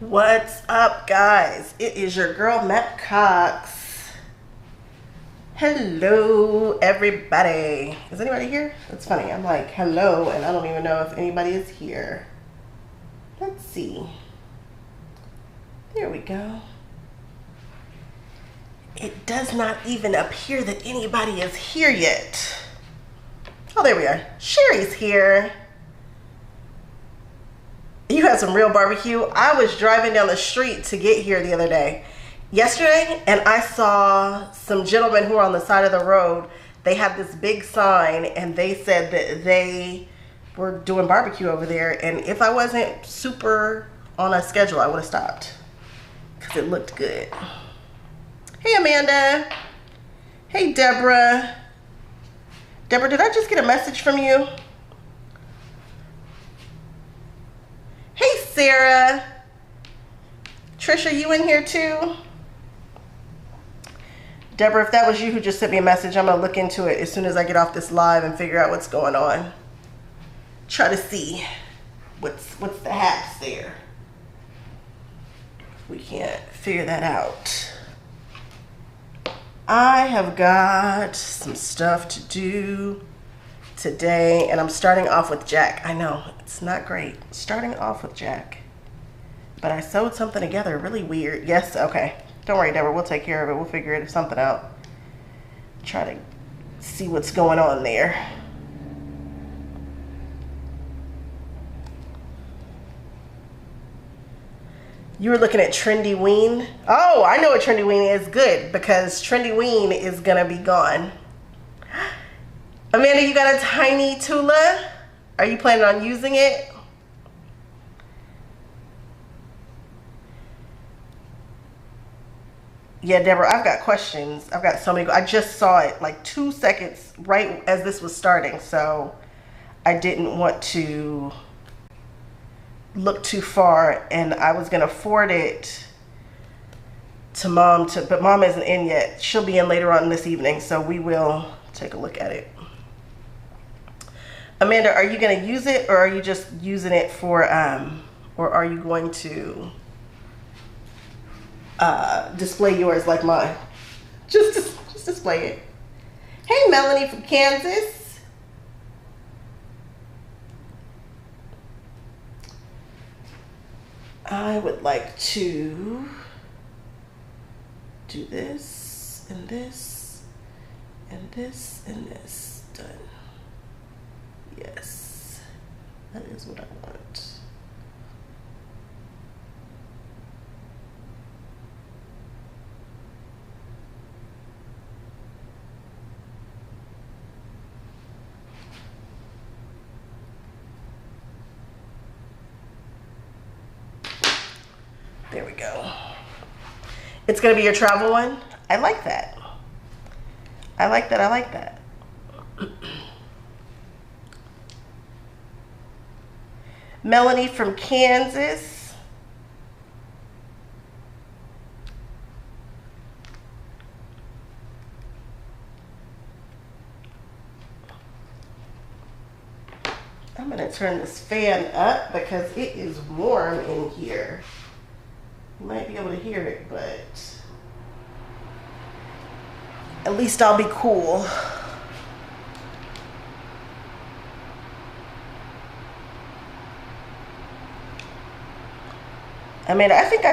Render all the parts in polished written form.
What's up, guys? It is your girl, Matt Cox. Hello, everybody. Is anybody here? It's funny. I'm like, hello, and I don't even know if anybody is here. Let's see. There we go. It does not even appear that anybody is here yet. Oh, there we are. Sherry's here. You had some real barbecue. I was driving down the street to get here the other day, yesterday, and I saw some gentlemen who were on the side of the road. They had this big sign, and they said that they were doing barbecue over there, and if I wasn't super on a schedule, I would have stopped because it looked good. Hey, Amanda. Hey, Deborah. Deborah, did I just get a message from you? Hey, Sarah. Trisha, you in here too? Deborah, if that was you who just sent me a message, I'm going to look into it as soon as I get off this live and figure out what's going on. Try to see what's the haps there. We can't figure that out. I have got some stuff to do today, and I'm starting off with Jack. I know, it's not great starting off with Jack, but I sewed something together really weird. Yes, okay. Don't worry, Deborah, we'll take care of it. We'll figure something out. Try to see what's going on there. You were looking at Trendy Ween. Oh, I know what Trendy Ween is. Good, because Trendy Ween is gonna be gone. Amanda, you got a tiny Tula? Are you planning on using it? Yeah, Deborah, I've got questions. I've got so many. I just saw it like 2 seconds right as this was starting, so I didn't want to look too far, and I was gonna forward it to Mom, but Mom isn't in yet. She'll be in later on this evening, so we will take a look at it. Amanda, are you gonna use it, or are you just using it for, or are you going to display yours like mine? Just display it. Hey, Melanie from Kansas. I would like to do this and this and this and this. Done. Yes, that is what I want. There we go. It's gonna be your travel one. I like that. I like that. I like that. Melanie from Kansas. I'm gonna turn this fan up because it is warm in here. You might be able to hear it, but at least I'll be cool. I mean, I think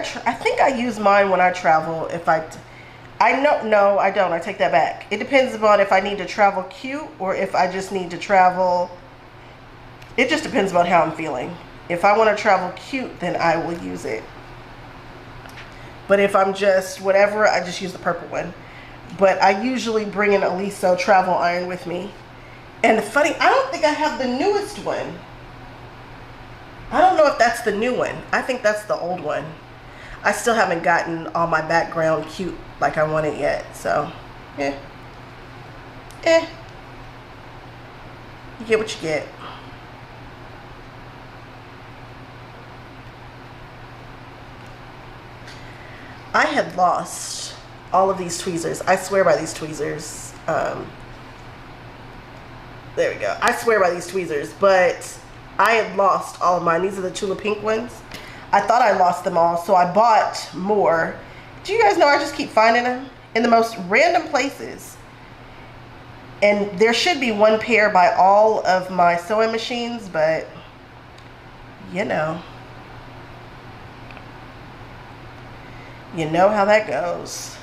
I use mine when I travel. If no, I don't. I take that back. It depends upon if I need to travel cute or if I just need to travel. It just depends on how I'm feeling. If I want to travel cute, then I will use it. But if I'm just whatever, I just use the purple one. But I usually bring an Aliso travel iron with me. And funny, I don't think I have the newest one. I don't know if that's the new one. I think that's the old one. I still haven't gotten all my background cute like I want it yet. So, You get what you get. I had lost all of these tweezers. I swear by these tweezers. There we go. I swear by these tweezers, but I had lost all of mine. These are the Tula Pink ones. I thought I lost them all, so I bought more. Do you guys know I just keep finding them in the most random places? And there should be one pair by all of my sewing machines, but you know how that goes.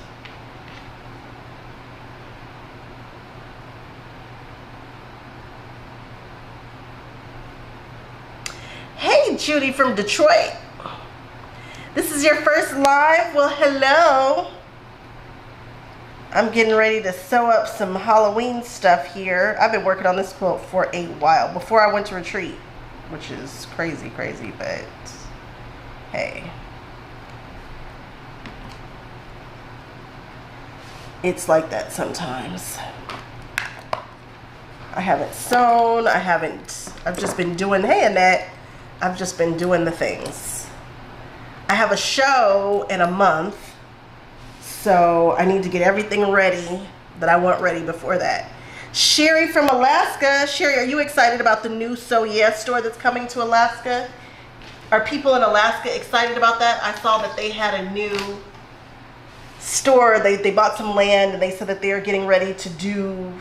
Hey, Judy from Detroit. This is your first live? Well, hello. I'm getting ready to sew up some Halloween stuff here. I've been working on this quilt for a while, before I went to retreat, which is crazy, but hey. It's like that sometimes. I haven't sewn, I've just been doing, hey Annette, I've just been doing the things. I have a show in a month, so I need to get everything ready that I want ready before that. Sherry from Alaska. Sherry, are you excited about the new So Yeah store that's coming to Alaska? Are people in Alaska excited about that? I saw that they had a new store. They bought some land, and they said that they're getting ready to do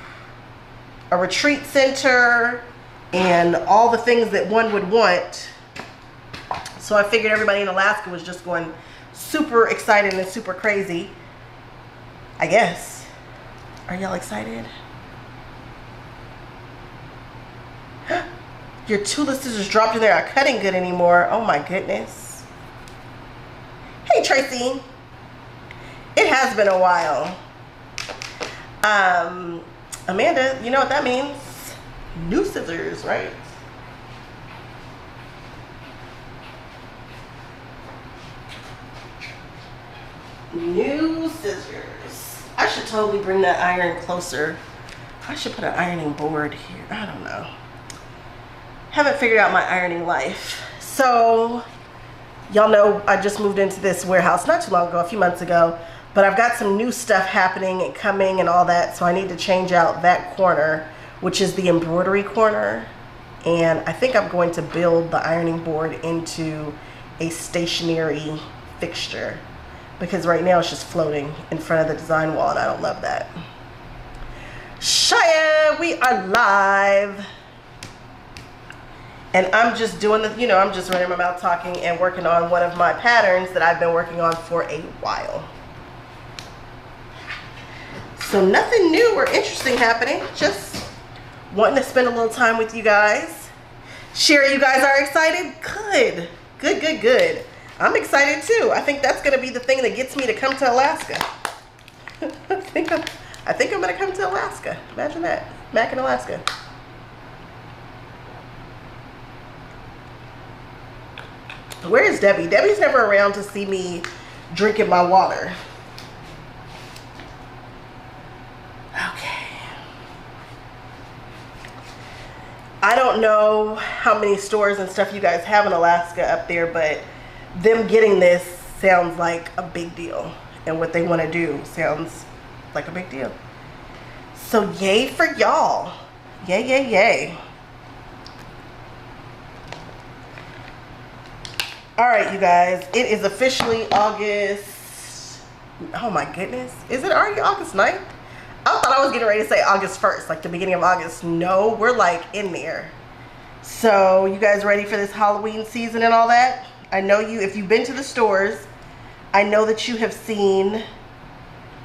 a retreat center and all the things that one would want. So I figured everybody in Alaska was just going super excited and super crazy, I guess. Are y'all excited? Your Tula scissors dropped in there aren't cutting good anymore. Oh my goodness. Hey Tracy. It has been a while. Amanda, you know what that means? New scissors, right? New scissors. I should totally bring that iron closer. I should put an ironing board here. I don't know. Haven't figured out my ironing life. So, y'all know I just moved into this warehouse not too long ago, a few months ago. But I've got some new stuff happening and coming and all that, so I need to change out that corner, which is the embroidery corner. And I think I'm going to build the ironing board into a stationary fixture, because right now it's just floating in front of the design wall, and I don't love that. Shia, we are live. And I'm just doing the, I'm just running my mouth talking and working on one of my patterns that I've been working on for a while. So nothing new or interesting happening, just wanting to spend a little time with you guys. Sherry, you guys are excited? Good. I'm excited too. I think that's gonna be the thing that gets me to come to Alaska. I think I'm gonna come to Alaska. Imagine that, back in Alaska. Where is Debbie? Debbie's never around to see me drinking my water. Okay. I don't know how many stores and stuff you guys have in Alaska up there, but them getting this sounds like a big deal. And what they want to do sounds like a big deal. So yay for y'all. Yay, yay, yay. All right, you guys, it is officially August. Oh my goodness. Is it already August 9th? I thought I was getting ready to say August 1st, like the beginning of August. No, we're like in there. So you guys ready for this Halloween season and all that? I know you, if you've been to the stores, I know that you have seen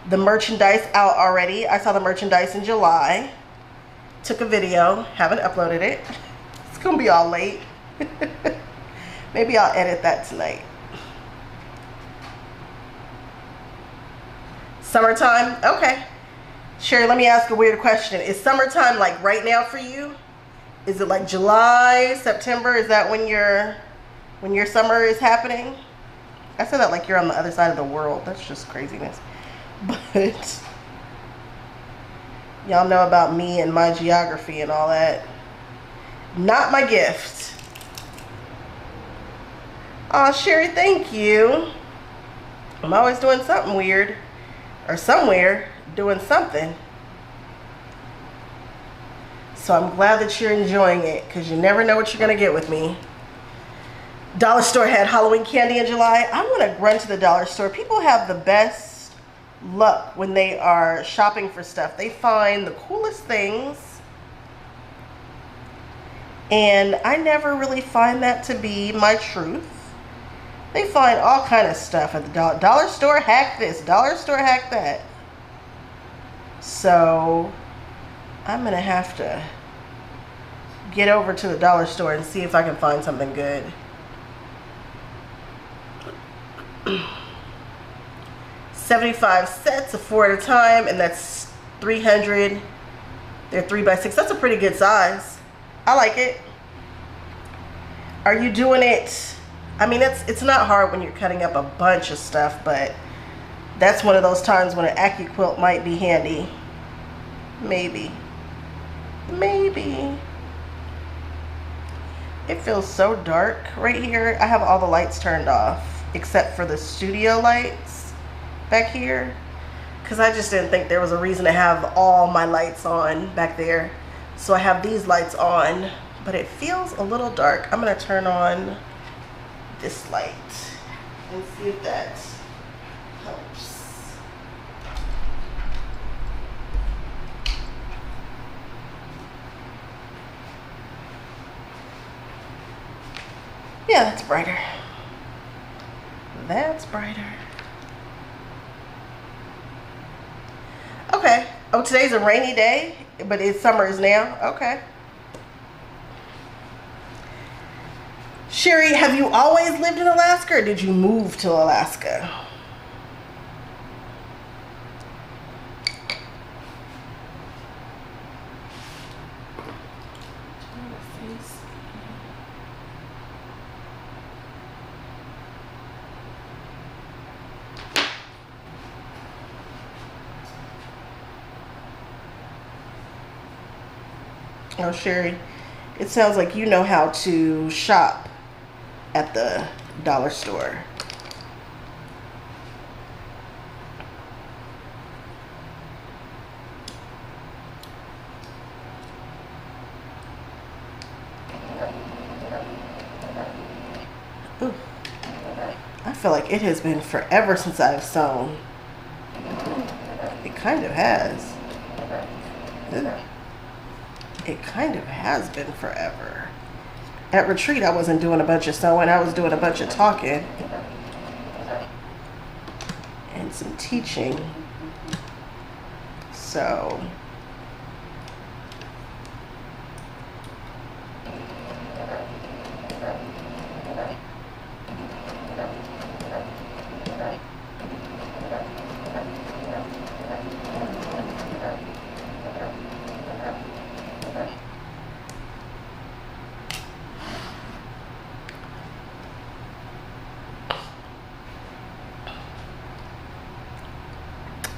the merchandise out already. I saw the merchandise in July. Took a video, haven't uploaded it. It's gonna be all late. Maybe I'll edit that tonight. Summertime? Okay. Sherry, let me ask a weird question. Is summertime like right now for you? Is it like July, September? Is that when your summer is happening? I said that like you're on the other side of the world. That's just craziness. But y'all know about me and my geography and all that. Not my gift. Oh, Sherry, thank you. I'm always doing something weird. or somewhere doing something. So I'm glad that you're enjoying it, because you never know what you're going to get with me. Dollar store had Halloween candy in July. I want to run to the dollar store. People have the best luck when they are shopping for stuff. They find the coolest things. And I never really find that to be my truth. They find all kind of stuff at the dollar store. Hack this, dollar store, hack that. So I'm gonna have to get over to the dollar store and see if I can find something good. $75 sets of 4 at a time, and that's 300. They're 3x6. That's a pretty good size. I like it. Are you doing it? I mean, it's not hard when you're cutting up a bunch of stuff, but that's one of those times when an AccuQuilt might be handy. Maybe. Maybe. It feels so dark right here. I have all the lights turned off, except for the studio lights back here, because I just didn't think there was a reason to have all my lights on back there. So I have these lights on, but it feels a little dark. I'm going to turn on this light and see if that helps. Yeah, that's brighter. That's brighter. Okay. Oh, today's a rainy day, but it's summer is now. Okay. Sherry, have you always lived in Alaska, or did you move to Alaska? Oh, Sherry, it sounds like you know how to shop at the dollar store. Ooh. I feel like it has been forever since I've sewn. It kind of has. Ooh. It kind of has been forever. At retreat, I wasn't doing a bunch of sewing. I was doing a bunch of talking and some teaching. So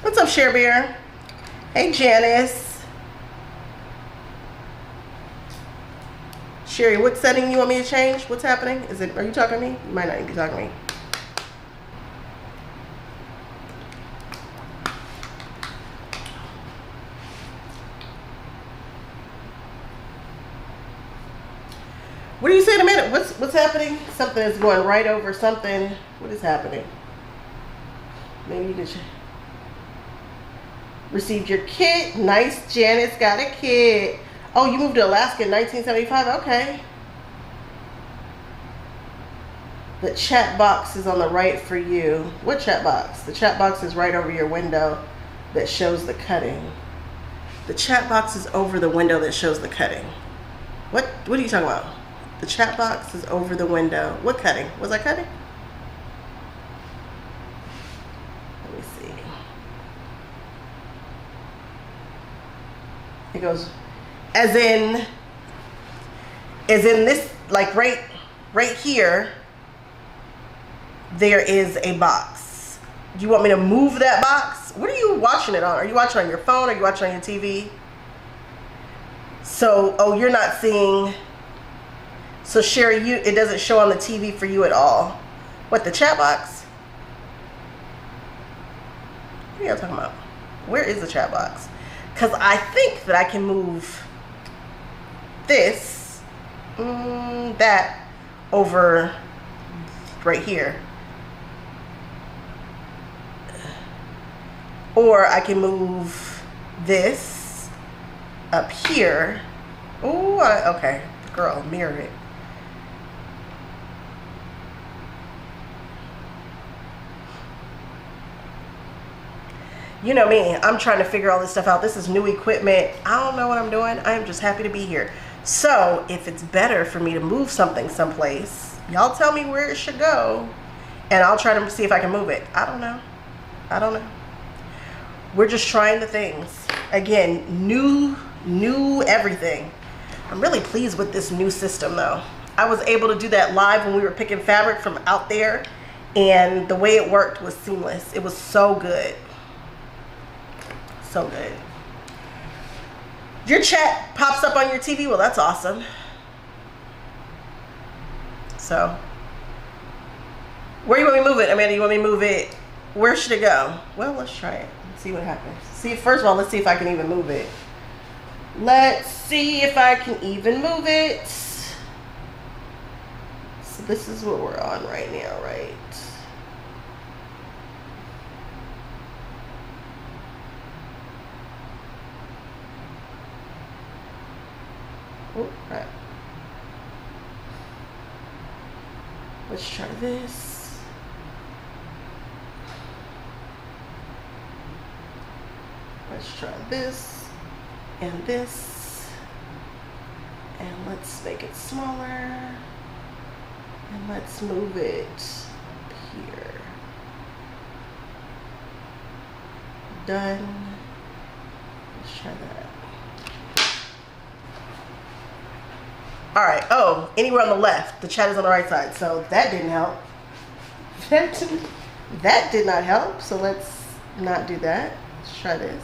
what's up, Share Bear? Hey, Janice. Sherry, what setting you want me to change? What's happening? Are you talking to me? You might not even be talking to me. What do you say in a minute? What's happening? Something is going right over something. What is happening? Maybe you just received your kit. Nice, Janice got a kit. Oh, you moved to Alaska in 1975. Okay. The chat box is on the right for you. What chat box? The chat box is right over your window that shows the cutting. The chat box is over the window that shows the cutting. What are you talking about? The chat box is over the window. What cutting? Was I cutting? Let me see. It goes, as in this, like right here, there is a box. Do you want me to move that box? What are you watching it on? Are you watching on your phone? Are you watching on your TV? So, oh, you're not seeing. So Sherry, it doesn't show on the TV for you at all. What, the chat box? are y'all talking about? Where is the chat box? Because I think that I can move this, that over right here. Or I can move this up here. Ooh, okay. Girl, mirror it. You know me, I'm trying to figure all this stuff out. This is new equipment. I don't know what I'm doing. I am just happy to be here. So if it's better for me to move something someplace, y'all tell me where it should go and I'll try to see if I can move it. I don't know. I don't know. We're just trying the things. Again, new everything. I'm really pleased with this new system though. I was able to do that live when we were picking fabric from out there, and the way it worked was seamless. It was so good. So good. Your chat pops up on your TV. Well, that's awesome. So, where you want me to move it? Amanda, you want me to move it? Where should it go? Well, let's try it. Let's see what happens. See, first of all, let's see if I can even move it. Let's see if I can even move it. So this is what we're on right now, right? Oh, right. Let's try this. Let's try this and this. And let's make it smaller. And let's move it here. Done. Let's try that. All right. Oh, anywhere on the left. The chat is on the right side. So that didn't help. That did not help. So let's not do that. Let's try this.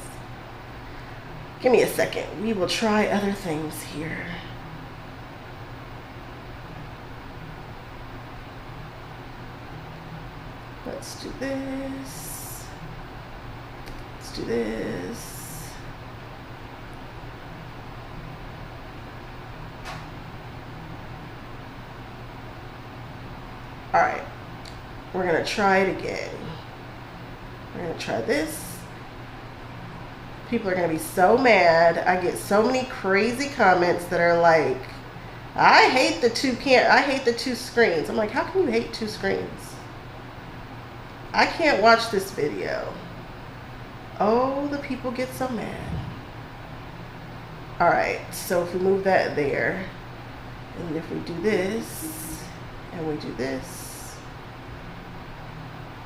Give me a second. We will try other things here. Let's do this. Let's do this. All right, we're gonna try it again. We're gonna try this. People are gonna be so mad. I get so many crazy comments that are like, I hate the two screens. I'm like, how can you hate two screens? I can't watch this video. Oh, the people get so mad. All right, so if we move that there, and if we do this, and we do this,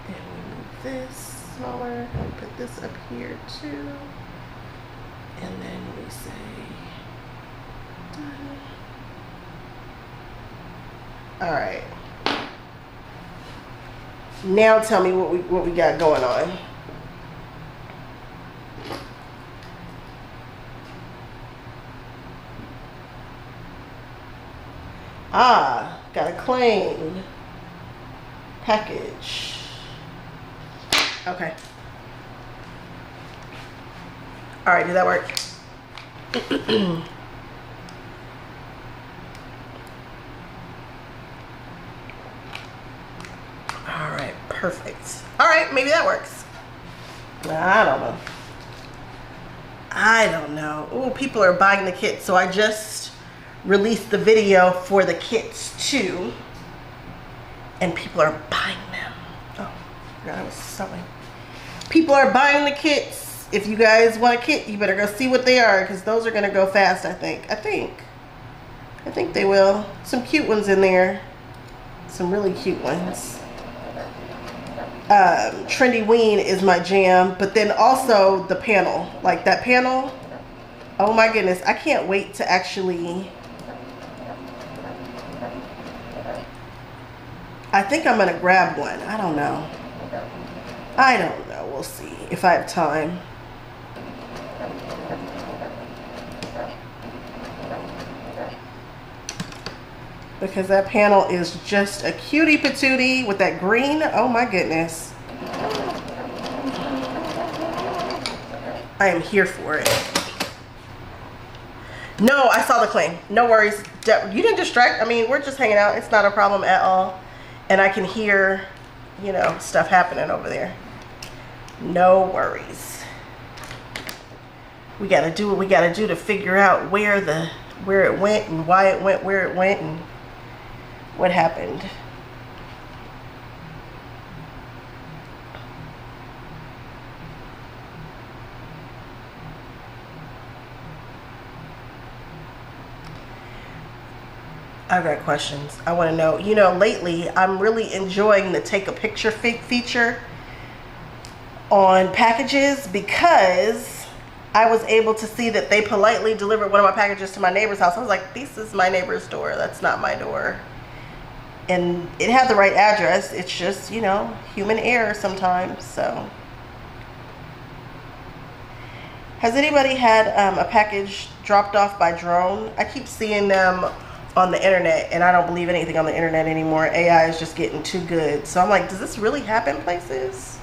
and we move this smaller, and we put this up here too, and then we say done. All right. Now tell me what we got going on. Ah, got a claim package. Okay. All right, did that work? All right, perfect. All right, maybe that works. I don't know. I don't know. Ooh, people are buying the kit, so I just released the video for the kits too, and people are buying them. Oh, I was sewing. People are buying the kits. If you guys want a kit, you better go see what they are, because those are gonna go fast. I think they will. Some cute ones in there. Some really cute ones. Trendy Ween is my jam, but then also the panel, like that panel. Oh my goodness, I can't wait to actually. I think I'm gonna grab one. I don't know. We'll see if I have time. Because that panel is just a cutie patootie with that green. Oh my goodness. I am here for it. No, I saw the claim. No worries. You didn't distract. I mean, we're just hanging out. It's not a problem at all. And I can hear, you know, stuff happening over there. No worries. We gotta do what we gotta do to figure out where it went and why it went where it went and what happened. I've got questions. I want to know, you know, lately I'm really enjoying the take a picture feature on packages because I was able to see that they politely delivered one of my packages to my neighbor's house. I was like, this is my neighbor's door. That's not my door. And it had the right address. It's just, you know, human error sometimes. So has anybody had a package dropped off by drone? I keep seeing them on the internet, and I don't believe anything on the internet anymore. AI is just getting too good. So I'm like, does this really happen places?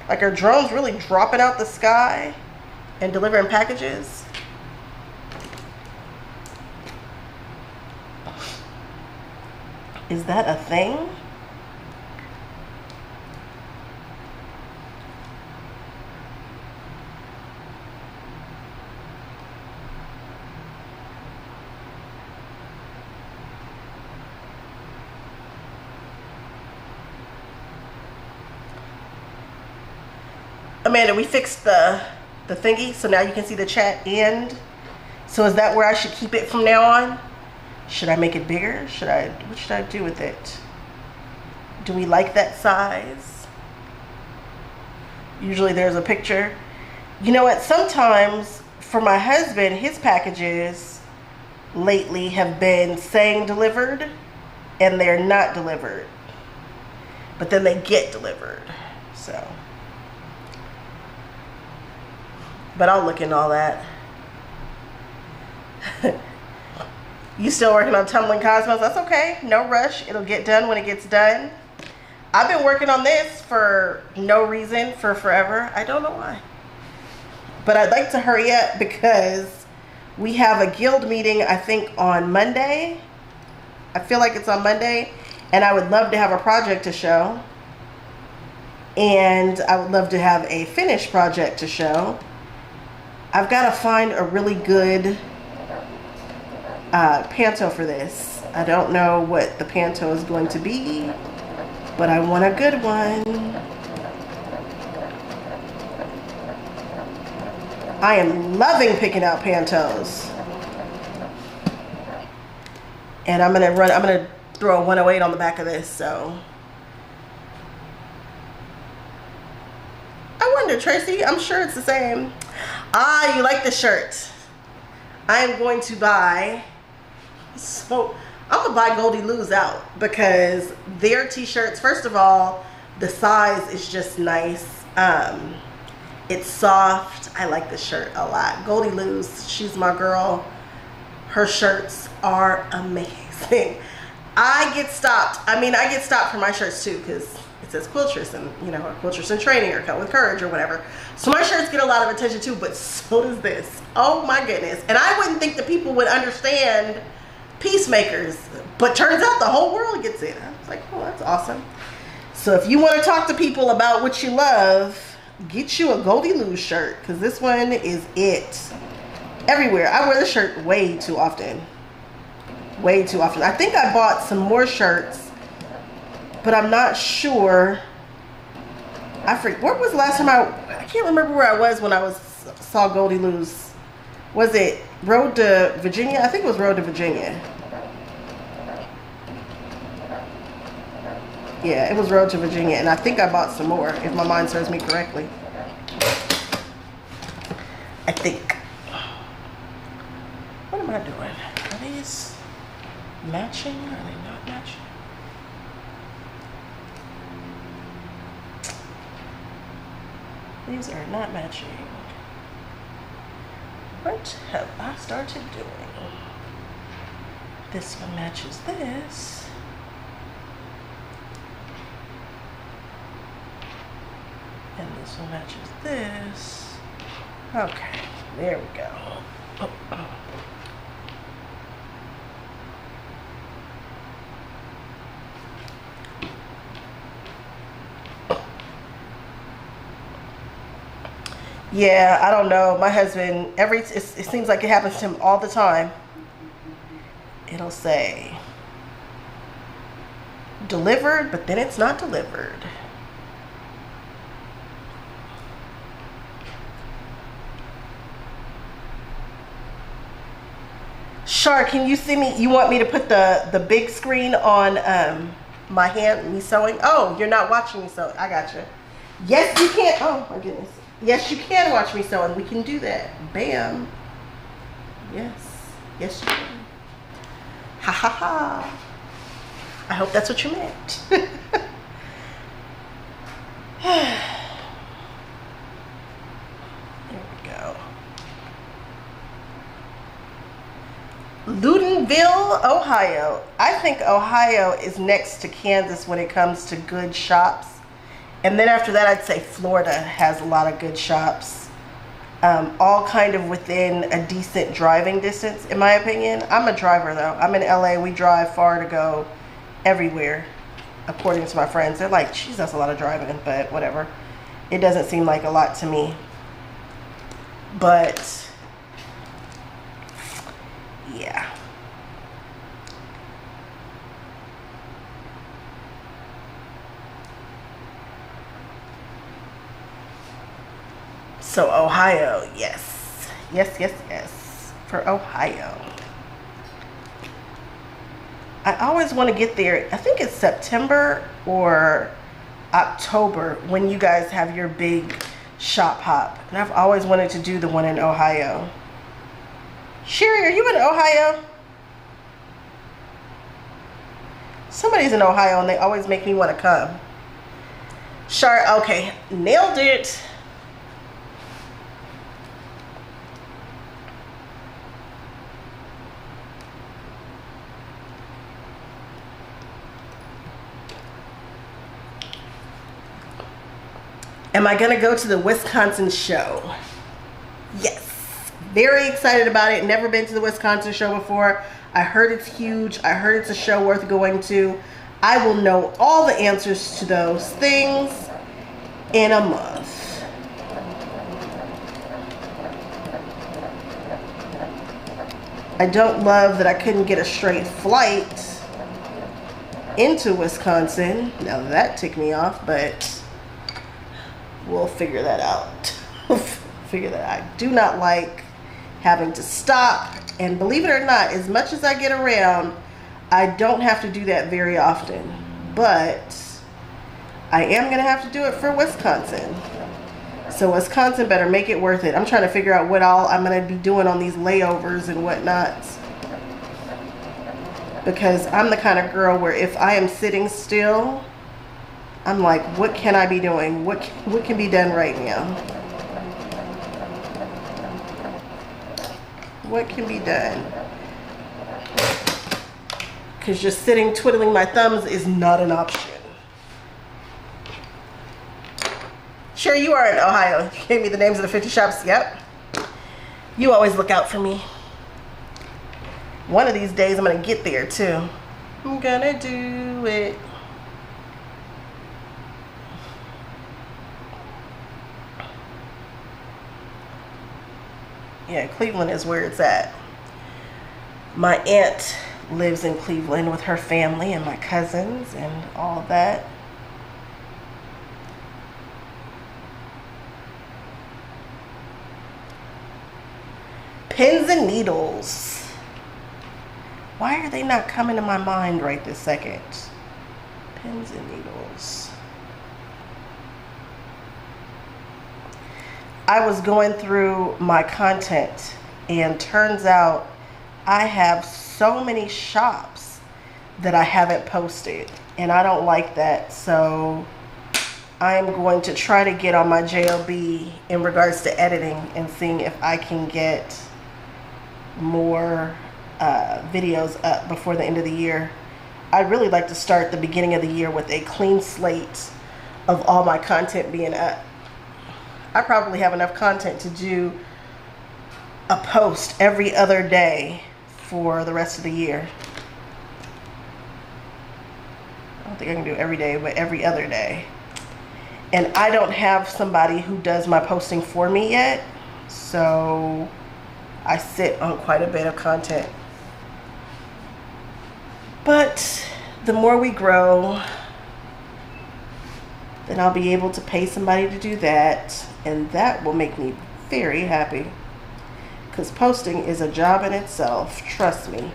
Like, are drones really dropping out the sky and delivering packages? Is that a thing? Amanda, we fixed the thingy, so now you can see the chat end. So is that where I should keep it from now on? Should I make it bigger? What should I do with it? Do we like that size? Usually there's a picture. You know what? Sometimes for my husband, his packages lately have been saying delivered and they're not delivered. But then they get delivered. So. But I'll look into all that. You still working on Tumbling Cosmos? That's okay. No rush. It'll get done when it gets done. I've been working on this for no reason for forever. I don't know why. But I'd like to hurry up because we have a guild meeting, I think, on Monday. I feel like it's on Monday. And I would love to have a project to show. And I would love to have a finished project to show. I've got to find a really good panto for this. I don't know what the panto is going to be, but I want a good one. I am loving picking out pantos. And I'm gonna throw a 108 on the back of this, so. I wonder, Tracy, I'm sure it's the same. Ah, you like the shirt. I am going to buy, so I'm gonna buy Goldie Lou's out because their t-shirts, first of all, the size is just nice. It's soft. I like this shirt a lot. Goldie Lou's, she's my girl. Her shirts are amazing. I get stopped. I mean, I get stopped for my shirts too because it says Quiltress and, you know, Quiltress in training or Cut with Courage or whatever. So my shirts get a lot of attention too, but so does this. Oh my goodness. And I wouldn't think that people would understand peacemakers, but turns out the whole world gets it. I was like, oh, that's awesome. So if you want to talk to people about what you love, get you a Goldie Lou shirt because this one is it. Everywhere. I wear this shirt way too often. Way too often. I think I bought some more shirts, but I'm not sure. I forget. Where was the last time I can't remember where I was when I saw Goldie Lou's. Was it Road to Virginia? I think it was Road to Virginia. Yeah, it was Road to Virginia, and I think I bought some more, if my mind serves me correctly. I think. What am I doing? Are these matching? Are they not matching? These are not matching. What have I started doing? This one matches this. And this one matches this. Okay, there we go. Yeah, I don't know. My husband, it seems like it happens to him all the time. It'll say delivered, but then it's not delivered. Shar, can you see me? You want me to put the big screen on my hand, me sewing? Oh, you're not watching me sew. I got you. Yes, you can. Oh my goodness. Yes, you can watch me sewing. We can do that. Bam. Yes. Yes, you can. Ha ha ha. I hope that's what you meant. There we go. Ludenville, Ohio. I think Ohio is next to Kansas when it comes to good shops. And then after that, I'd say Florida has a lot of good shops. All kind of within a decent driving distance, in my opinion. I'm a driver, though. I'm in LA. We drive far to go everywhere, according to my friends. They're like, geez, that's a lot of driving, but whatever. It doesn't seem like a lot to me. But, yeah. So Ohio, yes. Yes, yes, yes. For Ohio. I always want to get there. I think it's September or October when you guys have your big shop hop. And I've always wanted to do the one in Ohio. Sherry, are you in Ohio? Somebody's in Ohio and they always make me want to come. Sure, okay. Nailed it. Am I going to go to the Wisconsin show? Yes. Very excited about it. Never been to the Wisconsin show before. I heard it's huge. I heard it's a show worth going to. I will know all the answers to those things in a month. I don't love that I couldn't get a straight flight into Wisconsin. Now that ticked me off, but we'll figure that out. Figure that out. I do not like having to stop. And believe it or not, as much as I get around, I don't have to do that very often. But I am going to have to do it for Wisconsin. So Wisconsin better make it worth it. I'm trying to figure out what all I'm going to be doing on these layovers and whatnot. Because I'm the kind of girl where if I am sitting still, I'm like, what can I be doing? What can be done right now? What can be done? Because just sitting twiddling my thumbs is not an option. Sure, you are in Ohio. You gave me the names of the 50 shops. Yep. You always look out for me. One of these days I'm going to get there too. I'm going to do it. Yeah, Cleveland is where it's at. My aunt lives in Cleveland with her family and my cousins and all that. Pins and needles. Why are they not coming to my mind right this second? Pins and needles. I was going through my content and turns out I have so many shops that I haven't posted and I don't like that. So I'm going to try to get on my JOB in regards to editing and seeing if I can get more videos up before the end of the year. I'd really like to start the beginning of the year with a clean slate of all my content being up. I probably have enough content to do a post every other day for the rest of the year. I don't think I can do it every day, but every other day. And I don't have somebody who does my posting for me yet, so I sit on quite a bit of content. But the more we grow, then I'll be able to pay somebody to do that, and that will make me very happy. Because posting is a job in itself. Trust me,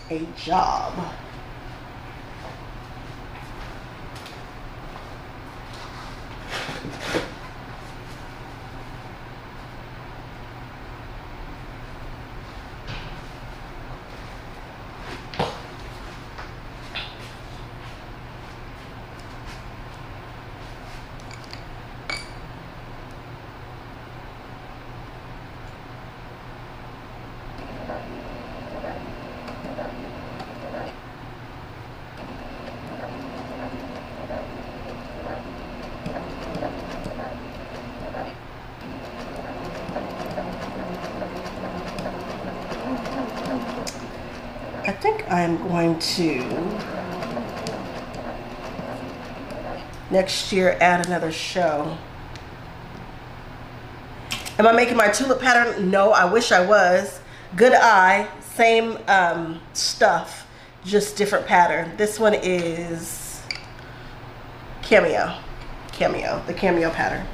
a job. I think I'm going to next year add another show. Am I making my tulip pattern? No, I wish I was. Good eye, same stuff, just different pattern. This one is cameo, the cameo pattern.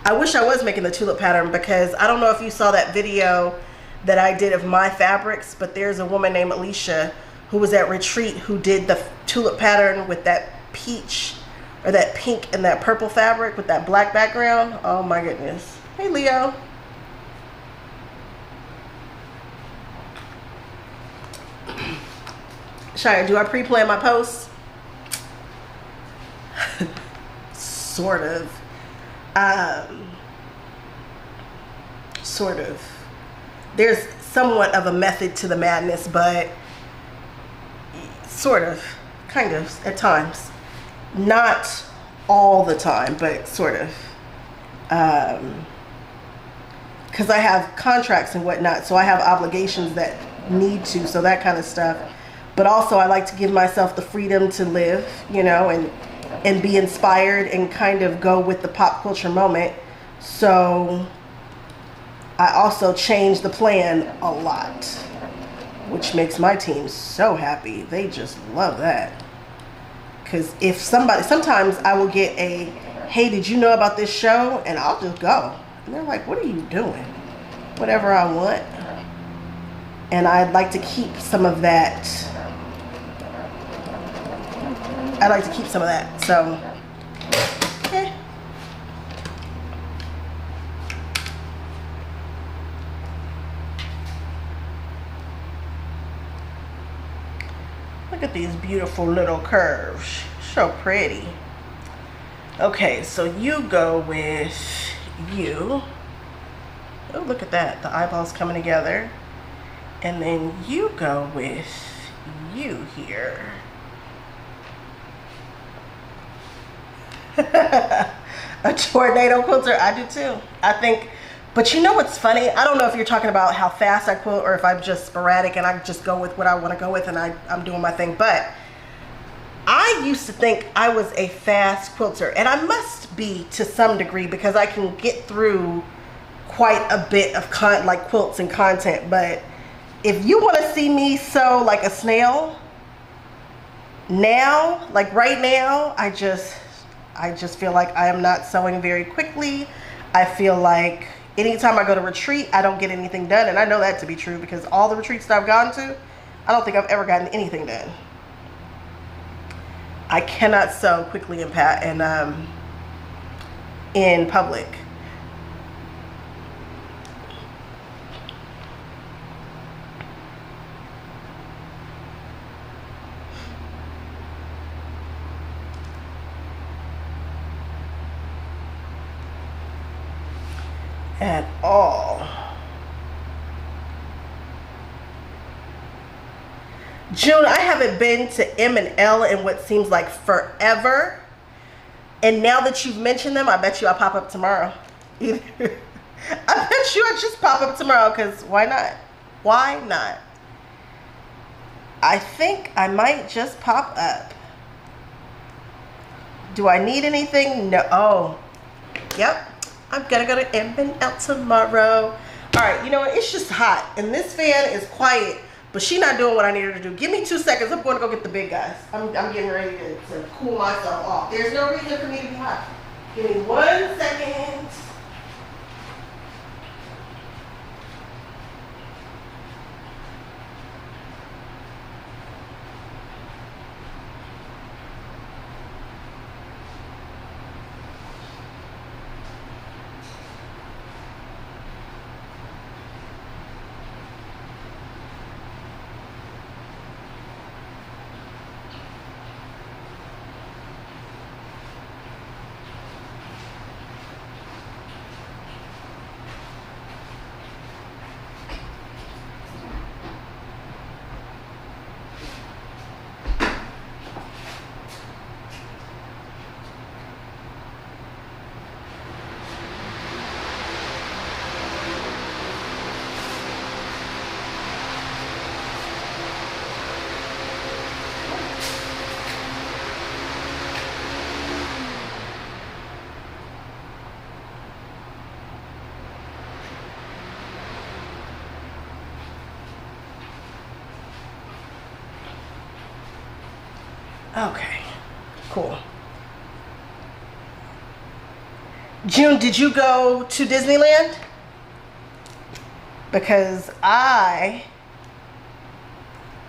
I wish I was making the tulip pattern, because I don't know if you saw that video that I did of my fabrics, but there's a woman named Alicia who was at retreat who did the tulip pattern with that peach or that pink and that purple fabric with that black background. Oh my goodness. Hey Leo. Shire, do I pre-plan my posts? Sort of. Sort of. There's somewhat of a method to the madness, but sort of, kind of, at times. Not all the time, but sort of. Because I have contracts and whatnot, so I have obligations that need to, so that kind of stuff. But also I like to give myself the freedom to live, you know, and be inspired and kind of go with the pop culture moment. So I also change the plan a lot, which makes my team so happy. They just love that. Because if somebody, sometimes I will get a, hey, did you know about this show? And I'll just go. And they're like, what are you doing? Whatever I want. And I'd like to keep some of that. I like to keep some of that. So, okay. Look at these beautiful little curves. So pretty. Okay, so you go with you. Oh, look at that. The eyeballs coming together. And then you go with you here. A tornado quilter. I do too. I think, but you know what's funny? I don't know if you're talking about how fast I quilt or if I'm just sporadic and I just go with what I want to go with and I'm doing my thing. But I used to think I was a fast quilter, and I must be to some degree because I can get through quite a bit of like quilts and content. But if you want to see me sew like a snail now, like right now, I just feel like I am not sewing very quickly. I feel like anytime I go to retreat, I don't get anything done. And I know that to be true because all the retreats that I've gone to, I don't think I've ever gotten anything done. I cannot sew quickly in public. At all. June, I haven't been to M&L in what seems like forever. And now that you've mentioned them, I bet you I'll pop up tomorrow. Either. I bet you I just pop up tomorrow, because why not? Why not? I think I might just pop up. Do I need anything? No. Oh, yep. I'm gonna go to M&L tomorrow. All right, you know what? It's just hot, and this fan is quiet, but she's not doing what I need her to do. Give me 2 seconds. I'm going to go get the big guys. I'm getting ready to cool myself off. There's no reason for me to be hot. Give me 1 second. Okay, cool. June, did you go to Disneyland? Because I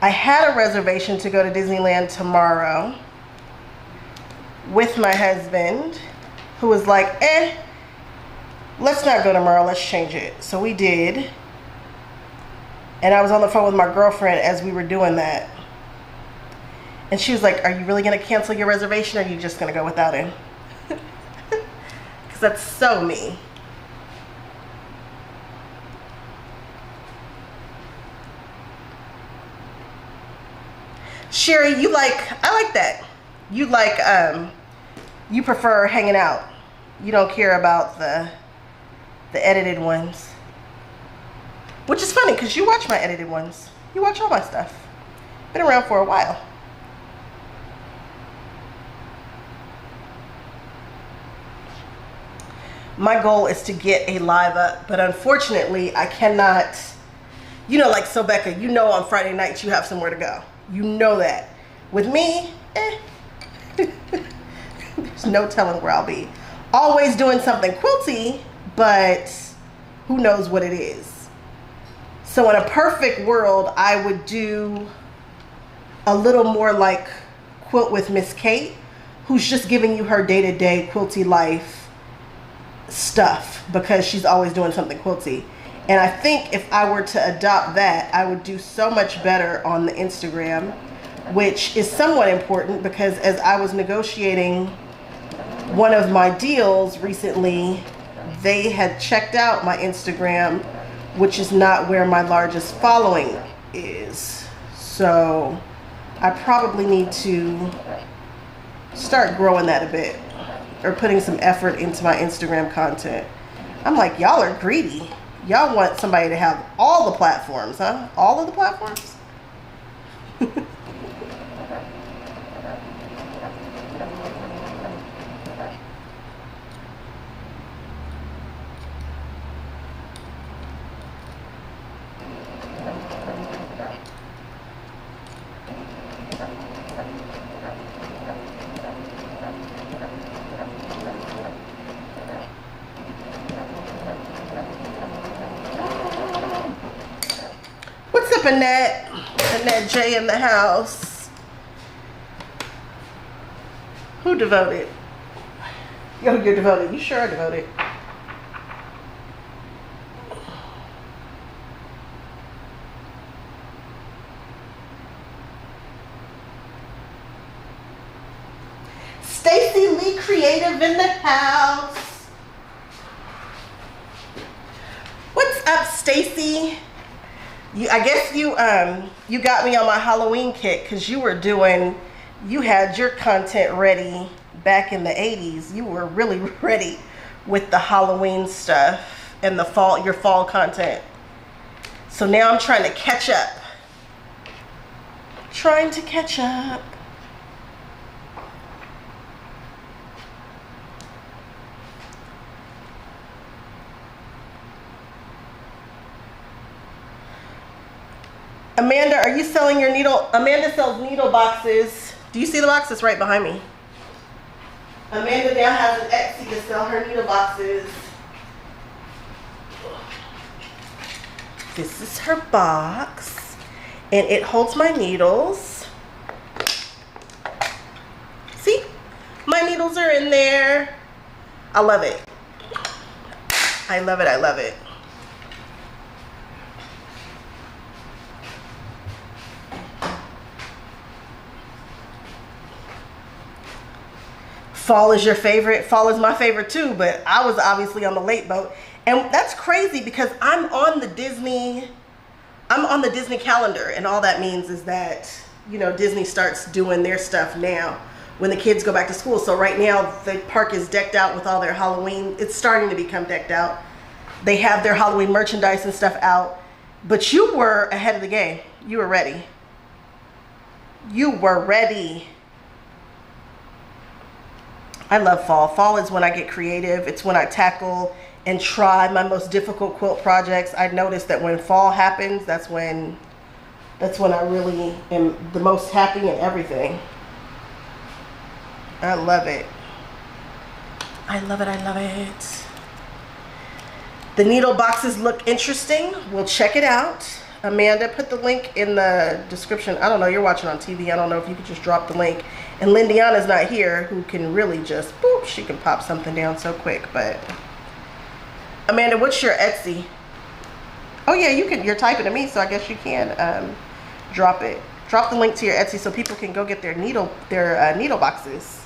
had a reservation to go to Disneyland tomorrow with my husband, who was like, let's not go tomorrow, let's change it. So we did. And I was on the phone with my girlfriend as we were doing that. And she was like, are you really going to cancel your reservation, or are you just going to go without him? Because that's so me. Sherry, you like, I like that. You like, you prefer hanging out. You don't care about the edited ones. Which is funny, because you watch my edited ones. You watch all my stuff. Been around for a while. My goal is to get a live up, but unfortunately I cannot, you know, like, so Becca, you know, on Friday nights you have somewhere to go. You know that. With me, there's no telling where I'll be. Always doing something quilty, but who knows what it is. So in a perfect world, I would do a little more like Quilt with Miss Kate, who's just giving you her day-to-day quilty life stuff, because she's always doing something quilty. And I think if I were to adopt that, I would do so much better on the Instagram, which is somewhat important, because as I was negotiating one of my deals recently, they had checked out my Instagram, which is not where my largest following is. So I probably need to start growing that a bit, or putting some effort into my Instagram content. I'm like, y'all are greedy. Y'all want somebody to have all the platforms, huh? All of the platforms? Annette J in the house. Who devoted? Yo, you're devoted. You sure are devoted. Stacy Lee Creative in the house. What's up, Stacy? I guess you got me on my Halloween kick, because you had your content ready back in the 80s. You were really ready with the Halloween stuff and the fall, your fall content. So now I'm trying to catch up. Trying to catch up. Amanda, are you selling your needle? Amanda sells needle boxes. Do you see the box? It's right behind me. Amanda now has an Etsy to sell her needle boxes. This is her box, and it holds my needles. See? My needles are in there. I love it. I love it, I love it. Fall is your favorite. Fall is my favorite too, but I was obviously on the late boat. And that's crazy because I'm on the Disney calendar, and all that means is that, you know, Disney starts doing their stuff now when the kids go back to school. So right now the park is decked out with all their Halloween. It's starting to become decked out. They have their Halloween merchandise and stuff out. But you were ahead of the game. You were ready. You were ready. I love fall. Fall is when I get creative. It's when I tackle and try my most difficult quilt projects. I noticed that when fall happens, that's when I really am the most happy and everything. I love it. I love it, I love it. The needle boxes look interesting. We'll check it out. Amanda, put the link in the description. I don't know, you're watching on TV. I don't know if you could just drop the link. And Lindiana's not here, who can really just, boop, she can pop something down so quick. But Amanda, what's your Etsy? Oh yeah, you're typing to me, so I guess you can drop it. Drop the link to your Etsy so people can go get their needle boxes.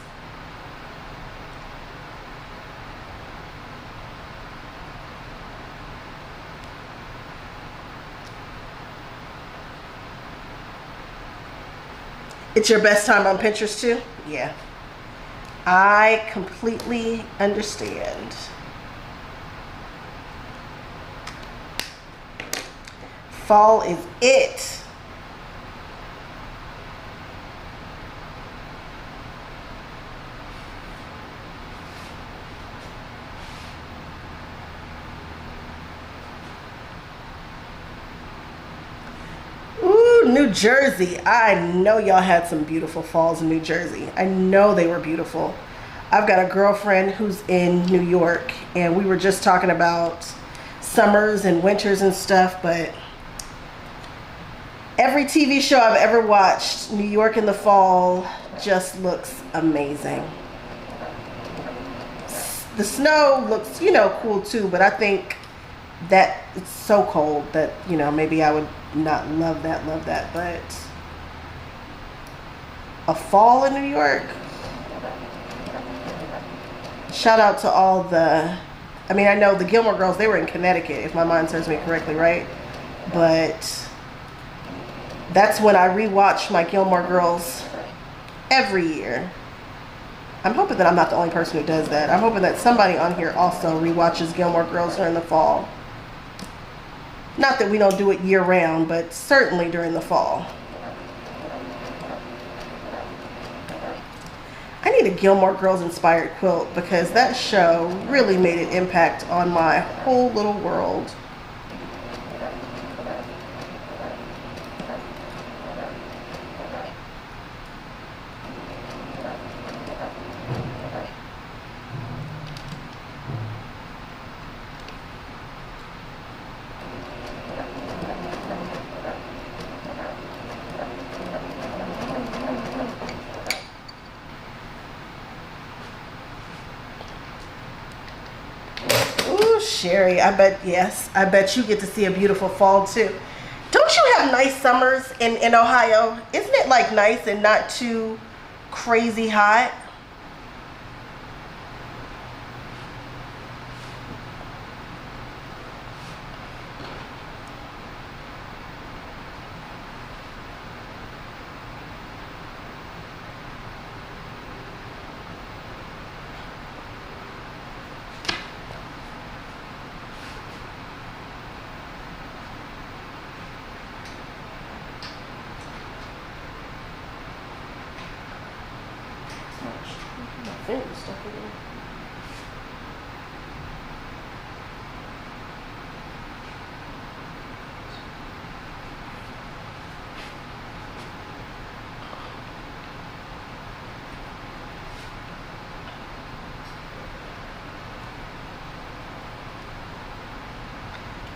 It's your best time on Pinterest too? Yeah. I completely understand. Fall is it. New Jersey. I know y'all had some beautiful falls in New Jersey. I know they were beautiful. I've got a girlfriend who's in New York, and we were just talking about summers and winters and stuff, but every TV show I've ever watched, New York in the fall just looks amazing. The snow looks, you know, cool too, but I think that it's so cold that, you know, maybe I would not love that, but a fall in New York. Shout out to all the, I mean, I know the Gilmore Girls, they were in Connecticut, if my mind serves me correctly, right? But that's when I rewatch my Gilmore Girls every year. I'm hoping that I'm not the only person who does that. I'm hoping that somebody on here also rewatches Gilmore Girls during the fall. Not that we don't do it year round, but certainly during the fall. I need a Gilmore Girls inspired quilt because that show really made an impact on my whole little world. Sherry, I bet, yes, I bet you get to see a beautiful fall too. Don't you have nice summers in Ohio? Isn't it like nice and not too crazy hot?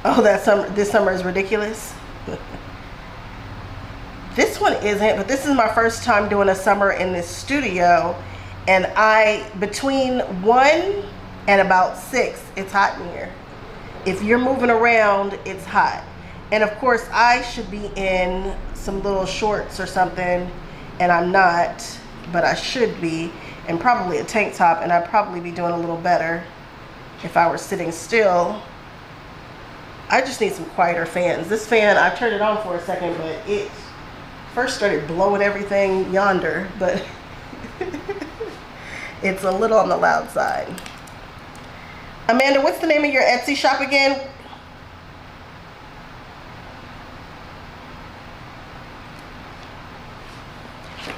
Oh, this summer is ridiculous. This one isn't, but this is my first time doing a summer in this studio, and between 1 and about 6, it's hot in here. If you're moving around, it's hot. And of course, I should be in some little shorts or something, and I'm not, but I should be, and probably a tank top, and I'd probably be doing a little better if I were sitting still. I just need some quieter fans. This fan, I turned it on for a second, but it first started blowing everything yonder, but it's a little on the loud side. Amanda, what's the name of your Etsy shop again?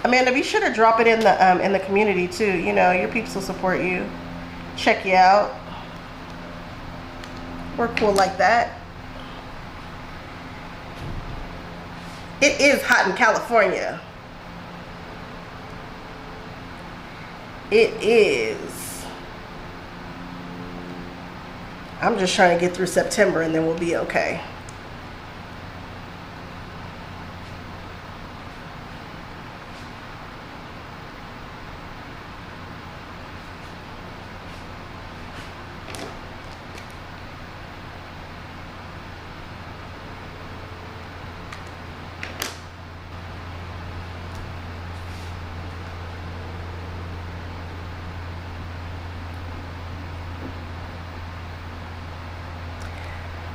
Amanda, be sure to drop it in the community too. You know, your peeps will support you, check you out. We're cool like that. It is hot in California. It is. I'm just trying to get through September and then we'll be okay.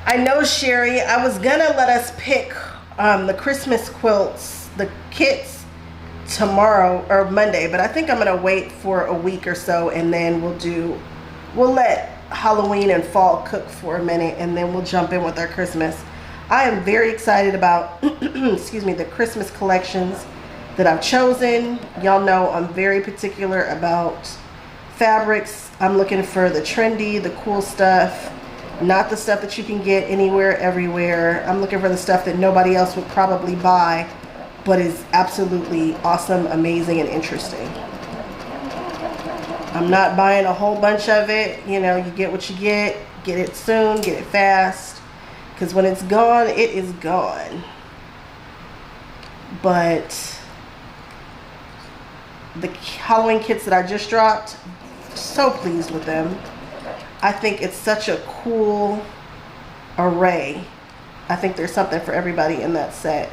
I know, Sherry, I was gonna let us pick the Christmas quilts, the kits, tomorrow or Monday, but I think I'm gonna wait for a week or so, and then we'll let Halloween and fall cook for a minute, and then we'll jump in with our Christmas. I am very excited about excuse me, the Christmas collections that I've chosen. Y'all know I'm very particular about fabrics. I'm looking for the trendy, the cool stuff, not the stuff that you can get anywhere, everywhere. I'm looking for the stuff that nobody else would probably buy, but is absolutely awesome, amazing, and interesting. I'm not buying a whole bunch of it. You know, you get what you get it soon, get it fast, because when it's gone, it is gone. But the Halloween kits that I just dropped, so pleased with them. I think it's such a cool array. I think there's something for everybody in that set.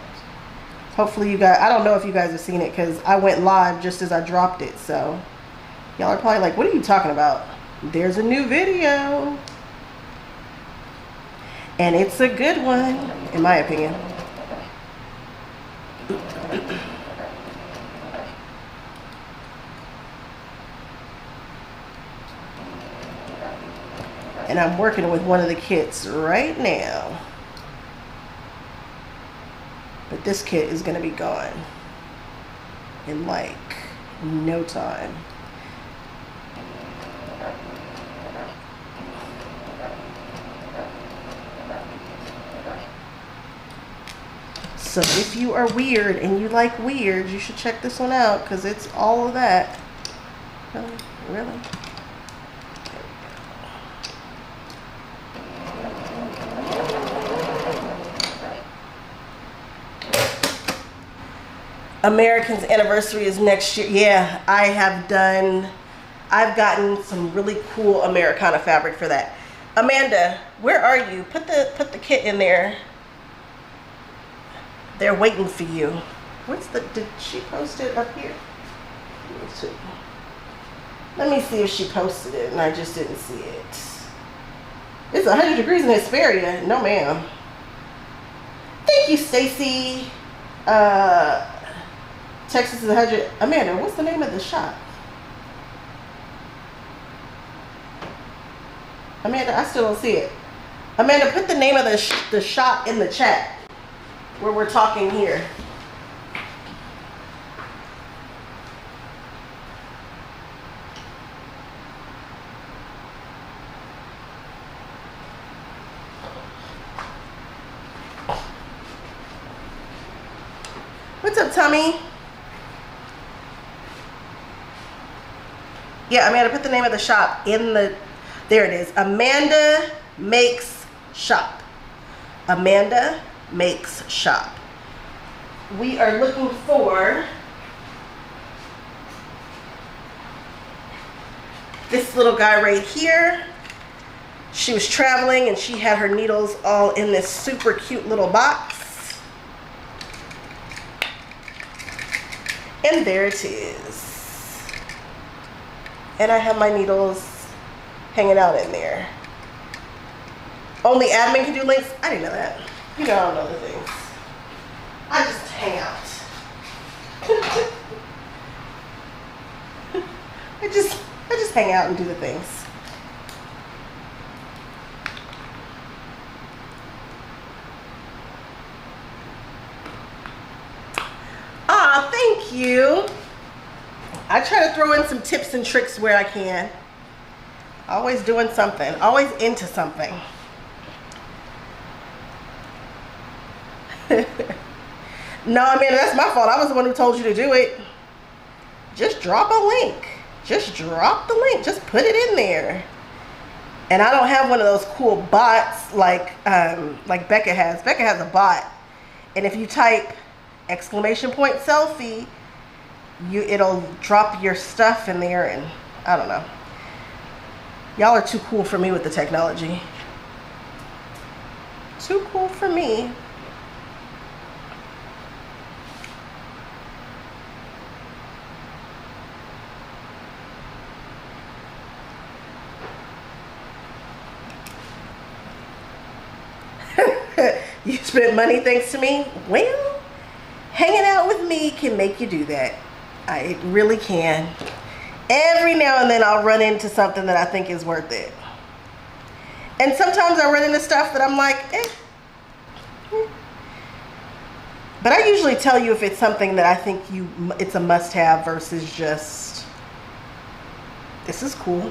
Hopefully you guys, I don't know if you guys have seen it because I went live just as I dropped it. So y'all are probably like, what are you talking about? There's a new video. And it's a good one, in my opinion. And I'm working with one of the kits right now. But this kit is going to be gone in like no time. So if you are weird and you like weird, you should check this one out because it's all of that. Really? Really? American's anniversary is next year. Yeah, I've gotten some really cool Americana fabric for that. Amanda, where are you? Put the kit in there. They're waiting for you. Did she post it up here? Let me see if she posted it and I just didn't see it. It's 100 degrees in Hesperia. No, ma'am. Thank you, Stacy. Texas is 100. Amanda, what's the name of the shop? Amanda, I still don't see it. Amanda, put the name of the shop in the chat where we're talking here. What's up, Tommy? Yeah, Amanda, put the name of the shop in the, there it is. Amanda Makes Shop. Amanda Makes Shop. We are looking for this little guy right here. She was traveling and she had her needles all in this super cute little box. And there it is. And I have my needles hanging out in there. Only admin can do links? I didn't know that. You know I don't know the things. I just hang out. I just hang out and do the things. Ah, thank you. I try to throw in some tips and tricks where I can. Always doing something. Always into something. No, I mean, that's my fault. I was the one who told you to do it. Just drop a link. Just drop the link. Just put it in there. And I don't have one of those cool bots like Becca has. Becca has a bot. And if you type !selfie, it'll drop your stuff in there, and I don't know. Y'all are too cool for me with the technology. Too cool for me. You spent money thanks to me? Well, hanging out with me can make you do that. It really can. Every now and then I'll run into something that I think is worth it. And sometimes I run into stuff that I'm like, But I usually tell you if it's something that I think it's a must-have versus just, this is cool.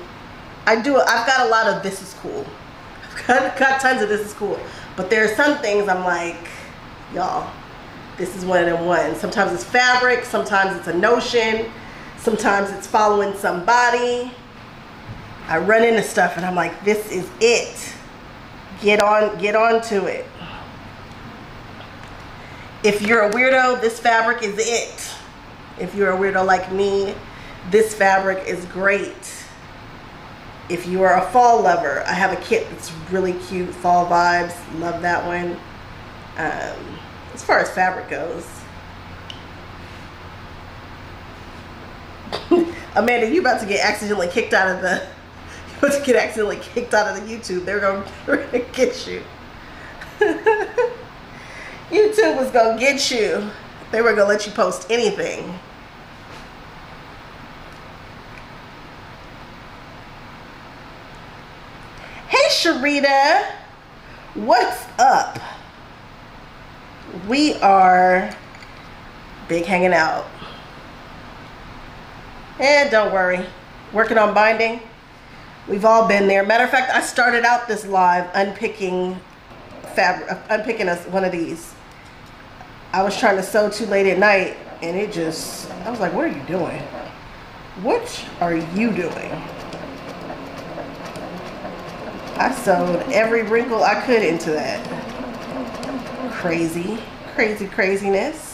I've got a lot of this is cool. I've got tons of this is cool. But there are some things I'm like, y'all, this is one of them ones. Sometimes it's fabric, sometimes it's a notion, sometimes it's following somebody. I run into stuff and I'm like, this is it. Get on to it. If you're a weirdo, this fabric is it. If you're a weirdo like me, this fabric is great. If you are a fall lover, I have a kit that's really cute, fall vibes, love that one. As far as fabric goes. Amanda, you about to get accidentally kicked out of the, YouTube. They're gonna get you. YouTube was gonna get you. They were gonna let you post anything. Hey Sharita, what's up? We are big hanging out. And don't worry, working on binding. We've all been there. Matter of fact, I started out this live unpicking fabric, one of these. I was trying to sew too late at night, and I was like, what are you doing? What are you doing? I sewed every wrinkle I could into that. Crazy, crazy, craziness.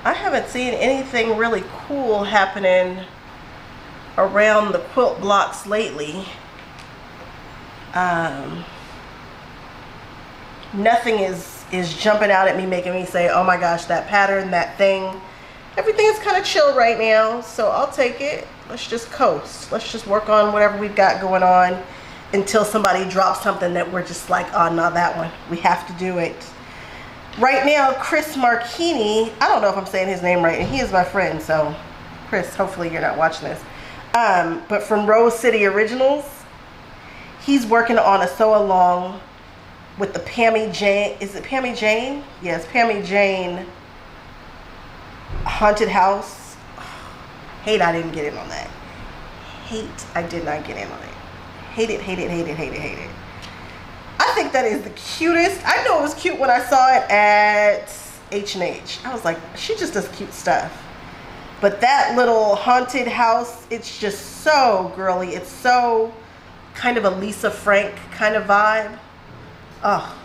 I haven't seen anything really cool happening around the quilt blocks lately. Nothing is jumping out at me, making me say, oh my gosh, that pattern, that thing. Everything is kind of chill right now, so I'll take it. Let's just coast. Let's just work on whatever we've got going on until somebody drops something that we're just like, oh, not that one. We have to do it. Right now, Chris Marchini, I don't know if I'm saying his name right, and he is my friend, so Chris, hopefully you're not watching this. But from Rose City Originals, he's working on a sew along with the Pammy Jane. Is it Pammy Jane? Yes, Pammy Jane haunted house. Hate I didn't get in on that. Hate I did not get in on it. Hate it, hate it, hate it, hate it, hate it. I think that is the cutest. I know it was cute when I saw it at H&H. I was like, she just does cute stuff. But that little haunted house, it's just so girly. It's so kind of a Lisa Frank kind of vibe. Oh.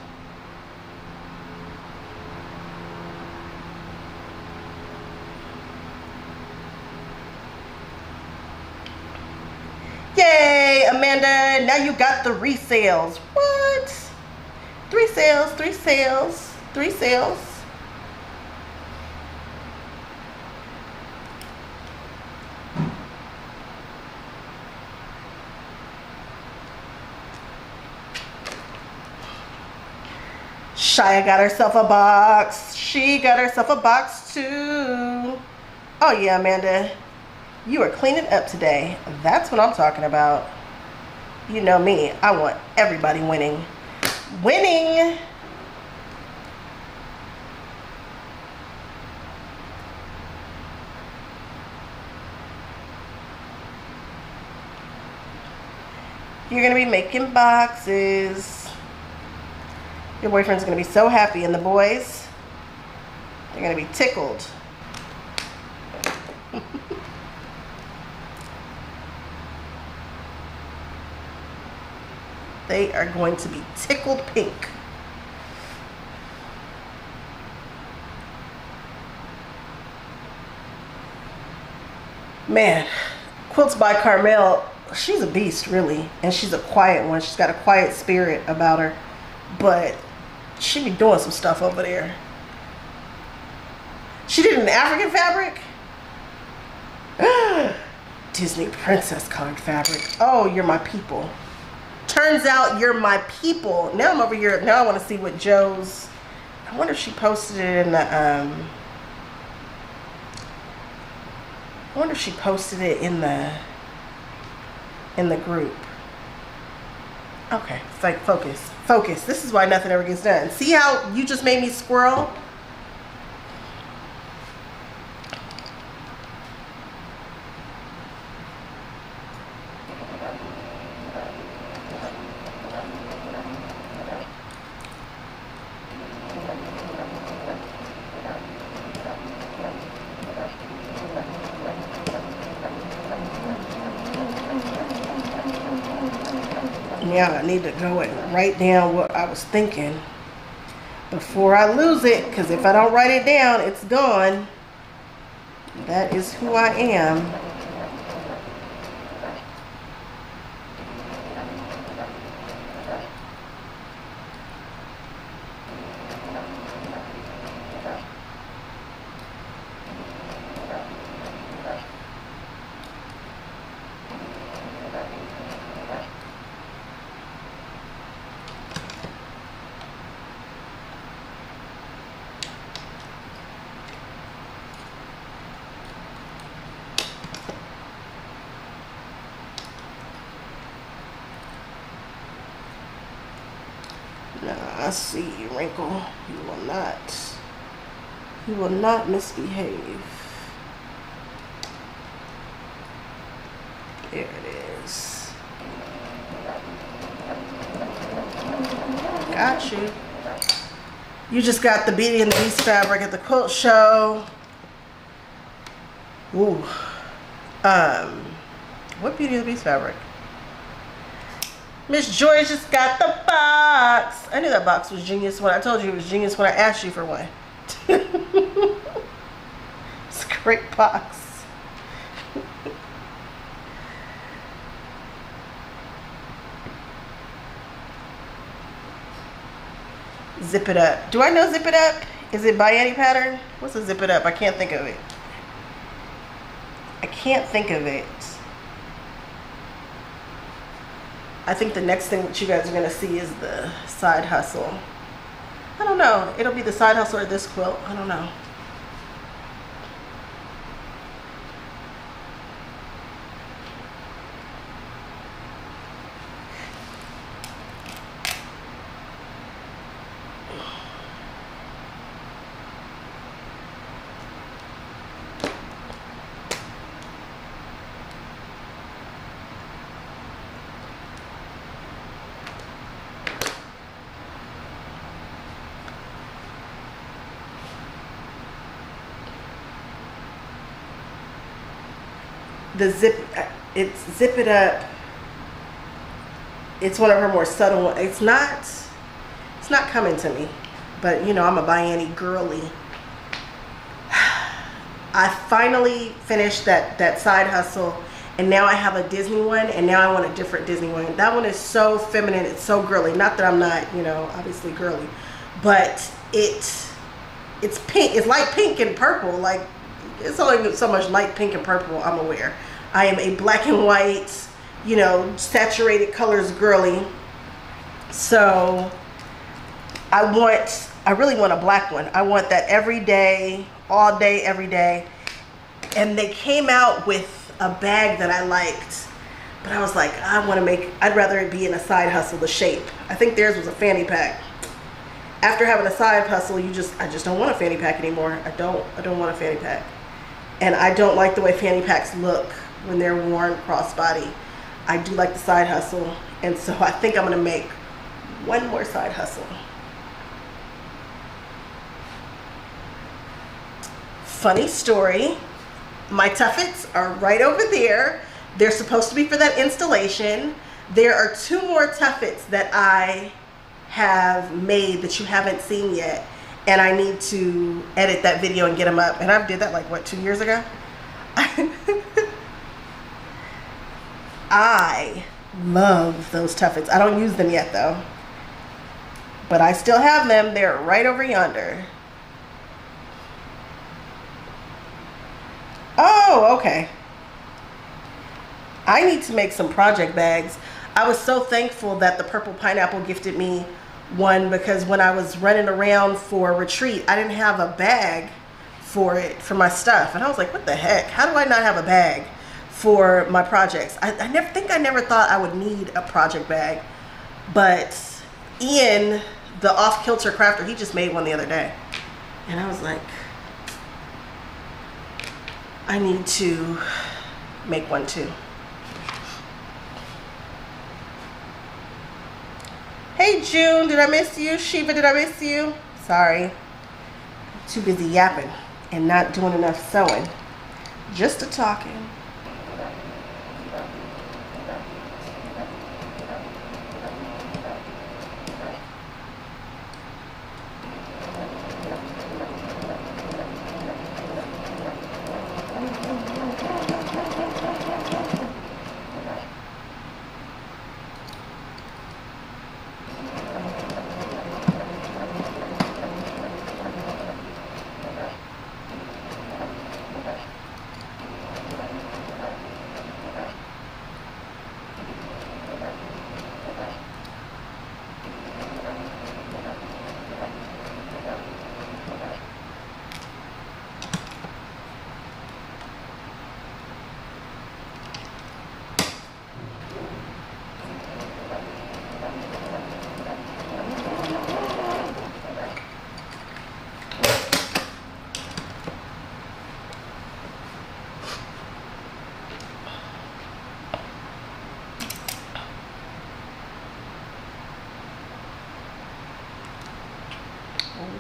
Yay, Amanda, now you got the resales. What? 3 sales, 3 sales, 3 sales. Shia got herself a box. She got herself a box too. Oh yeah, Amanda. You are cleaning up today. That's what I'm talking about. You know me. I want everybody winning. Winning! You're going to be making boxes. Your boyfriend's going to be so happy, and the boys, they're going to be tickled. They are going to be tickled pink. Man, Quilts by Carmel, she's a beast, really. And she's a quiet one. She's got a quiet spirit about her. But she be doing some stuff over there. She did an African fabric? Disney princess colored fabric. Oh, you're my people. Turns out you're my people. Now I'm over here. Now I want to see what Joe's. I wonder if she posted it in the. I wonder if she posted it in the group. Okay, it's like focus, focus. This is why nothing ever gets done. See how you just made me squirrel? Now I need to go and write down what I was thinking before I lose it, because if I don't write it down, it's gone. That is who I am. I see you, Wrinkle. You will not misbehave. There it is. Got you. You just got the Beauty and the Beast fabric at the quilt show. Ooh. What Beauty and the Beast fabric? Miss Joy just got the box. I knew that box was genius when I told you it was genius when I asked you for one. It's a great box. Zip It Up. Do I know Zip It Up? Is it by any pattern? What's a Zip It Up? I can't think of it. I can't think of it. I think the next thing that you guys are going to see is the side hustle. I don't know. It'll be the side hustle or this quilt. I don't know. the zip, it's Zip It Up. It's one of her more subtle ones. It's not coming to me, but you know, I'm a Bianni girly. I finally finished that side hustle, and now I have a Disney one, and now I want a different Disney one. That one is so feminine, it's so girly. Not that I'm not, you know, obviously girly, but it's pink. It's light pink and purple. Like, it's only so much light pink and purple I'm aware. I am a black and white, you know, saturated colors girly. So I really want a black one. I want that every day, all day, every day. And they came out with a bag that I liked, but I was like, I'd rather it be in a side hustle, the shape. I think theirs was a fanny pack. After having a side hustle, I just don't want a fanny pack anymore. I don't want a fanny pack. And I don't like the way fanny packs look when they're worn crossbody. I do like the side hustle, and so I think I'm gonna make one more side hustle. Funny story, my tuffets are right over there. They're supposed to be for that installation. There are 2 more tuffets that I have made that you haven't seen yet, and I need to edit that video and get them up. And I did that like, what, 2 years ago? I love those tuffets. I don't use them yet though, but I still have them. They're right over yonder. Oh, okay. I need to make some project bags. I was so thankful that the Purple Pineapple gifted me one, because when I was running around for a retreat, I didn't have a bag for it, for my stuff. And I was like, what the heck? How do I not have a bag for my projects? I never thought I would need a project bag. But Ian, the off-kilter crafter, he just made one the other day. And I was like, I need to make one too. Hey June, did I miss you? Shiva, did I miss you? Sorry. Too busy yapping and not doing enough sewing. Just a talking.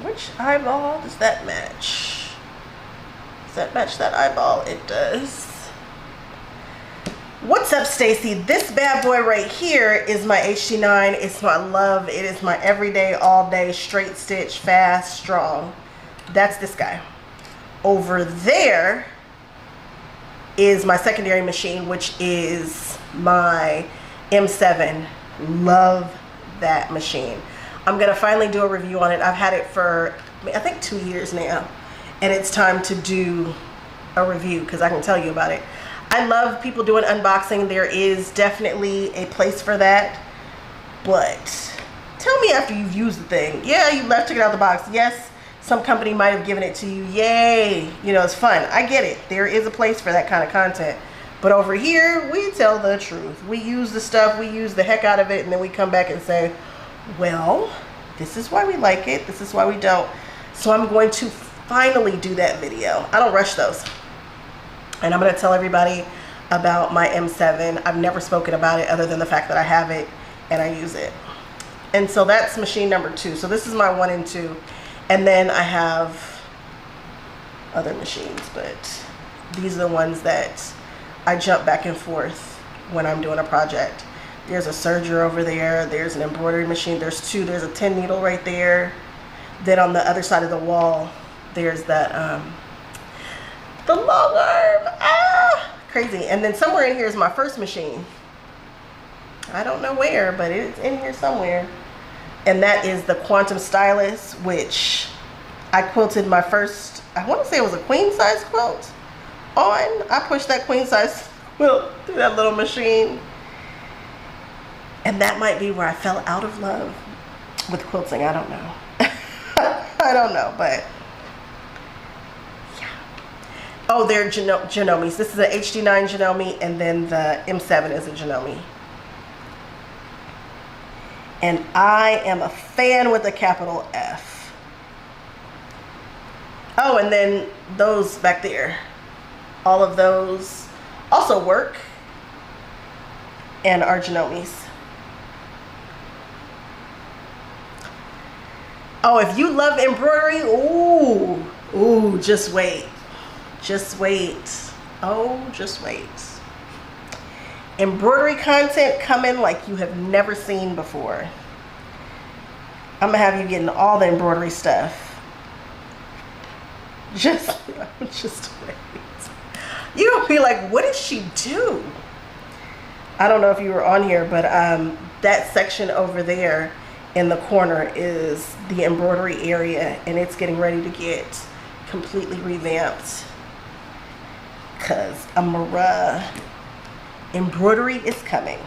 Which eyeball does that match? Does that match that eyeball? It does. What's up, Stacy? This bad boy right here is my HT9. It's my love. It is my everyday, all day, straight stitch, fast, strong. That's this guy. Over there is my secondary machine, which is my M7. Love that machine. I'm gonna finally do a review on it. I've had it for, I think, 2 years now, and it's time to do a review because I can tell you about it. I love people doing unboxing. There is definitely a place for that, but tell me after you've used the thing. Yeah, you took it out of the box. Yes, some company might have given it to you. Yay, you know, it's fun. I get it. There is a place for that kind of content. But over here, we tell the truth. We use the stuff, we use the heck out of it, and then we come back and say, well, this is why we like it, this is why we don't. So I'm going to finally do that video. I don't rush those. And I'm going to tell everybody about my M7. I've never spoken about it other than the fact that I have it and I use it. And so that's machine number 2. So this is my 1 and 2. And then I have other machines, but these are the ones that I jump back and forth when I'm doing a project. There's a serger over there. There's an embroidery machine. There's two. There's a 10 needle right there. Then on the other side of the wall, there's that, the long arm. Ah, crazy. And then somewhere in here is my first machine. I don't know where, but it's in here somewhere. And that is the Quantum Stylus, which I quilted my first, I want to say it was a queen size quilt on. I pushed that queen size quilt through that little machine. And that might be where I fell out of love with quilting. I don't know. I don't know, but yeah. Oh, they're Genomes. This is a HD9 Genome, and then the M7 is a Genome. And I am a fan with a capital F. Oh, and then those back there. All of those also work and are Genomes. Oh, if you love embroidery, ooh, just wait. Just wait. Oh, just wait. Embroidery content coming like you have never seen before. I'm gonna have you getting all the embroidery stuff. Just wait. You're gonna be like, what did she do? I don't know if you were on here, but that section over there in the corner is the embroidery area, and it's getting ready to get completely revamped because embroidery is coming.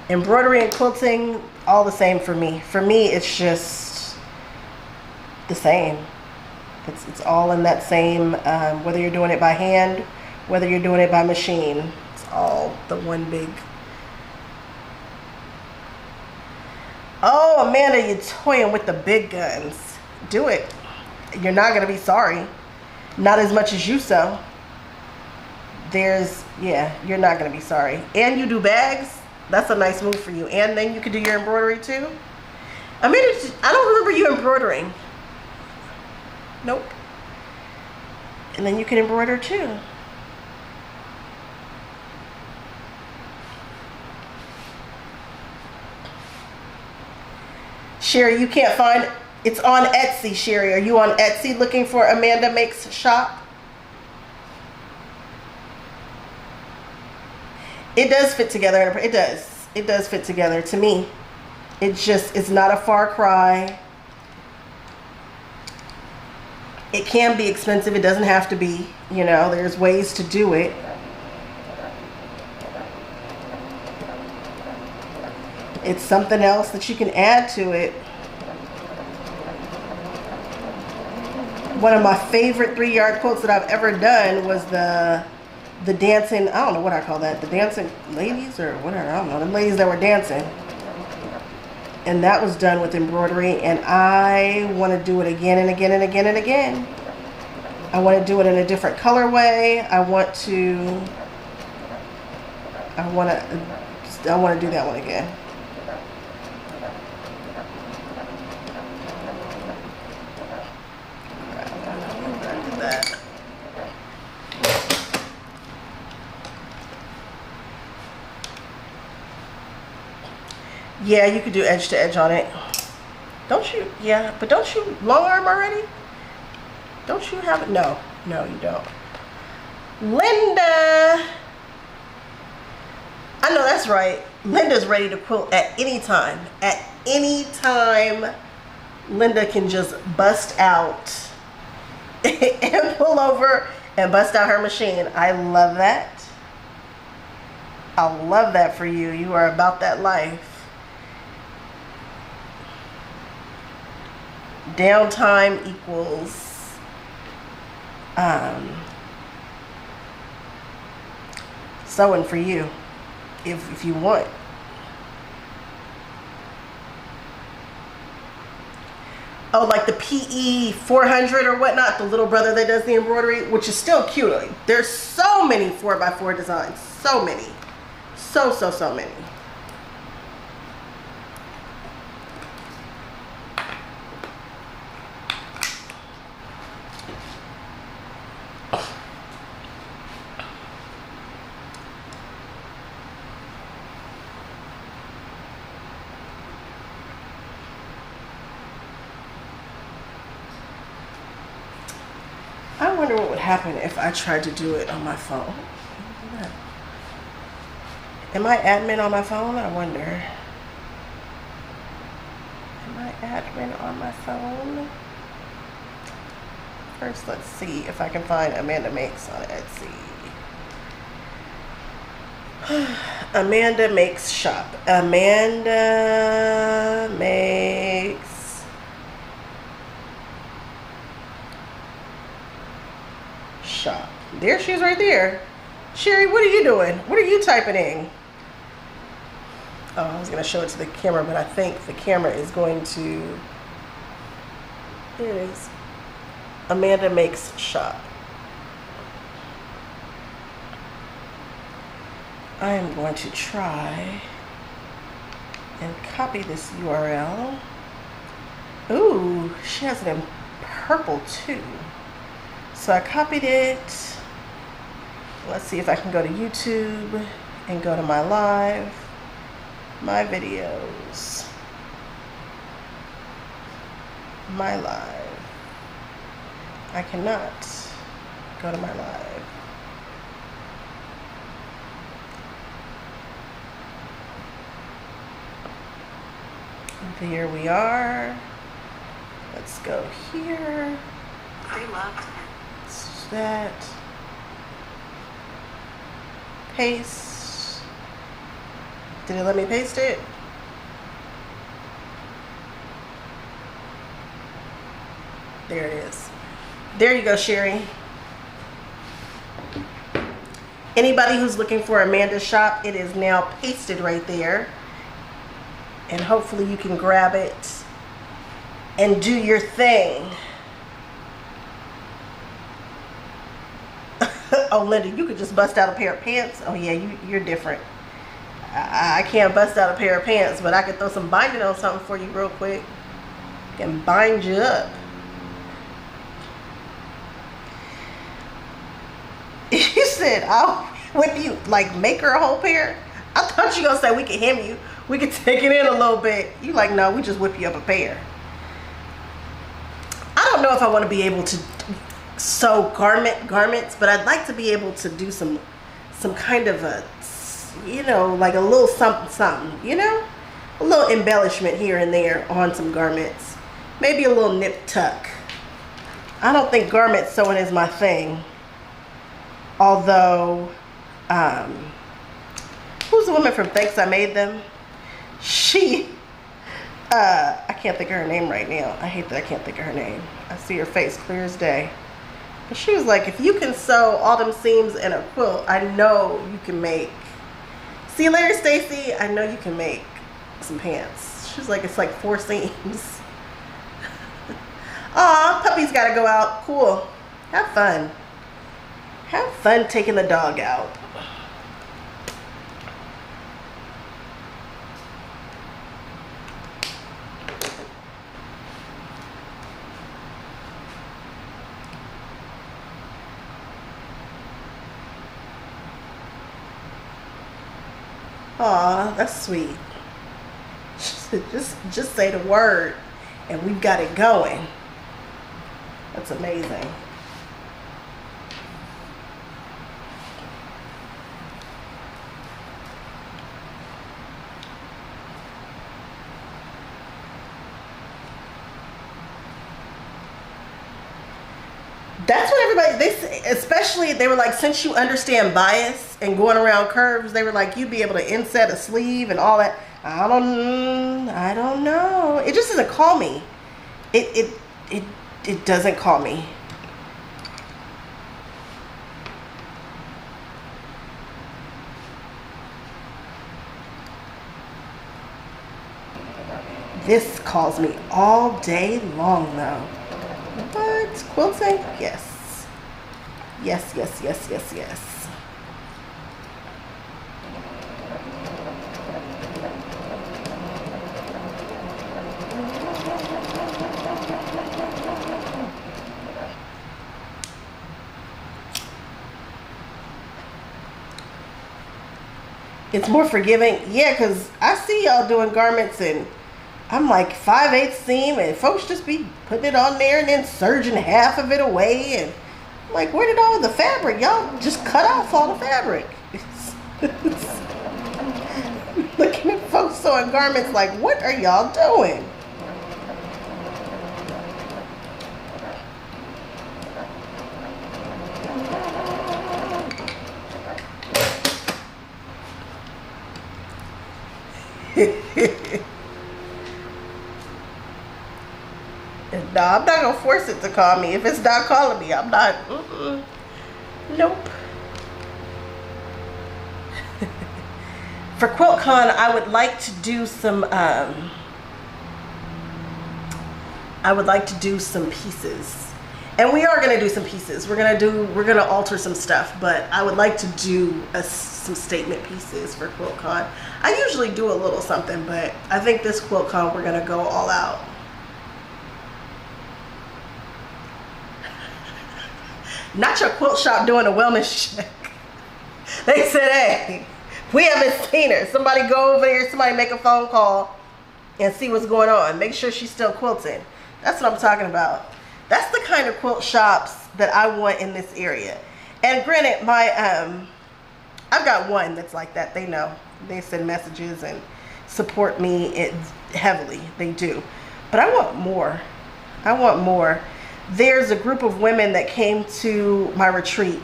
Embroidery and quilting, all the same for me. For me, it's just the same. It's all in that same, whether you're doing it by hand, whether you're doing it by machine, it's all the one big. Oh, Amanda, you're toying with the big guns. Do it. You're not going to be sorry. Not as much as you sew. Yeah, you're not going to be sorry. And you do bags. That's a nice move for you. And then you can do your embroidery too. Amanda, I don't remember you embroidering. Nope. And then you can embroider too. Sherry, you can't find, it's on Etsy, Sherry. Are you on Etsy looking for Amanda Makes Shop? It does fit together. It does. It does fit together to me. It's not a far cry. It can be expensive. It doesn't have to be, you know, there's ways to do it. It's something else that you can add to it. One of my favorite 3-yard quilts that I've ever done was the dancing, I don't know what I call that, the dancing ladies or whatever, I don't know, the ladies that were dancing. And that was done with embroidery, and I want to do it again and again and again and again. I want to do it in a different colorway. I want to do that one again. Yeah, you could do edge to edge on it. Don't you? Yeah, but don't you long arm already? Don't you have it? No, no, you don't. Linda. I know that's right. Linda's ready to quilt at any time. At any time, Linda can just bust out and pull over and bust out her machine. I love that. I love that for you. You are about that life. Downtime equals sewing for you if you want. Oh, like the PE 400 or whatnot, the little brother that does the embroidery, which is still cute. There's so many 4x4 designs, so many, so many. I wonder what would happen if I tried to do it on my phone. Am I admin on my phone? I wonder. Am I admin on my phone? First, let's see if I can find Amanda Makes on Etsy. Amanda Makes shop. Amanda Makes shop. There she is right there. Sherry, what are you doing? What are you typing in? Oh, I was going to show it to the camera, but I think the camera is going to... Here it is. Amanda Makes shop. I am going to try and copy this URL. Ooh, she has it in purple too. So I copied it. Let's see if I can go to YouTube and go to my live, my videos, my live. I cannot go to my live. Here we are. Let's go here. That. Paste. Did it let me paste it? There it is. There you go, Sherry. Anybody who's looking for Amanda's shop, it is now pasted right there. And hopefully you can grab it and do your thing. Oh, Linda, you could just bust out a pair of pants. Oh yeah, you're different. I can't bust out a pair of pants, but I could throw some binding on something for you real quick. And bind you up. You said, I'll whip you, like make her a whole pair? I thought you were gonna say we could hem you. We could take it in a little bit. You like, no, we just whip you up a pair. I don't know if I want to be able to sew garments, but I'd like to be able to do some kind of a, you know, like a little something, you know? A little embellishment here and there on some garments. Maybe a little nip tuck. I don't think garment sewing is my thing. Although, who's the woman from Thanks I Made Them? She, I can't think of her name right now. I hate that I can't think of her name. I see her face clear as day. But she was like, if you can sew all them seams in a quilt, I know you can make. See you later, Stacy. I know you can make some pants. She was like, it's like 4 seams. Aw, puppy's gotta go out. Cool. Have fun. Have fun taking the dog out. Aw, that's sweet. Just say the word and we've got it going. That's amazing. That's what everybody, they say, especially, they were like, since you understand bias and going around curves, they were like, you'd be able to inset a sleeve and all that. I don't know. It just doesn't call me. It doesn't call me. This calls me all day long though. What? Quilting? Yes. Yes, yes, yes, yes, yes. It's more forgiving. Yeah, because I see y'all doing garments and I'm like 5/8 seam and folks just be putting it on there and then serging half of it away and Like, where did all the fabric? Y'all just cut off all the fabric. Looking at folks sewing garments like, what are y'all doing? No, I'm not gonna force it to call me. If it's not calling me, I'm not. Nope. For QuiltCon, I would like to do some. I would like to do some pieces, and we are gonna do some pieces. We're gonna alter some stuff, but I would like to do some statement pieces for QuiltCon. I usually do a little something, but I think this QuiltCon we're gonna go all out. Not your quilt shop doing a wellness check. They said, hey, we haven't seen her. Somebody go over there, somebody make a phone call and see what's going on. Make sure she's still quilting. That's what I'm talking about. That's the kind of quilt shops that I want in this area. And granted, I've got one that's like that. They know. They send messages and support me heavily. They do. But I want more. I want more. There's a group of women that came to my retreat.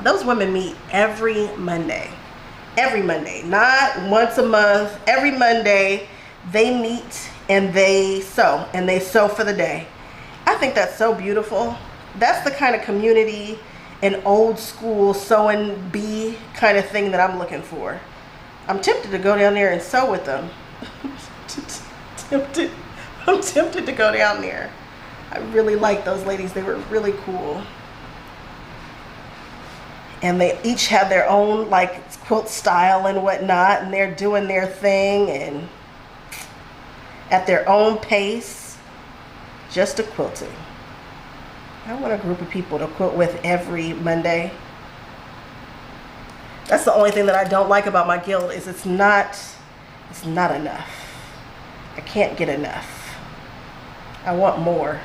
Those women meet every Monday. Every Monday. Not once a month. Every Monday they meet and they sew. And they sew for the day. I think that's so beautiful. That's the kind of community and old school sewing bee kind of thing that I'm looking for. I'm tempted to go down there and sew with them. I'm tempted to go down there. I really like those ladies. They were really cool. And they each had their own like quilt style and whatnot, and they're doing their thing and at their own pace, just a quilting. I want a group of people to quilt with every Monday. That's the only thing that I don't like about my guild is it's not enough. I can't get enough. I want more.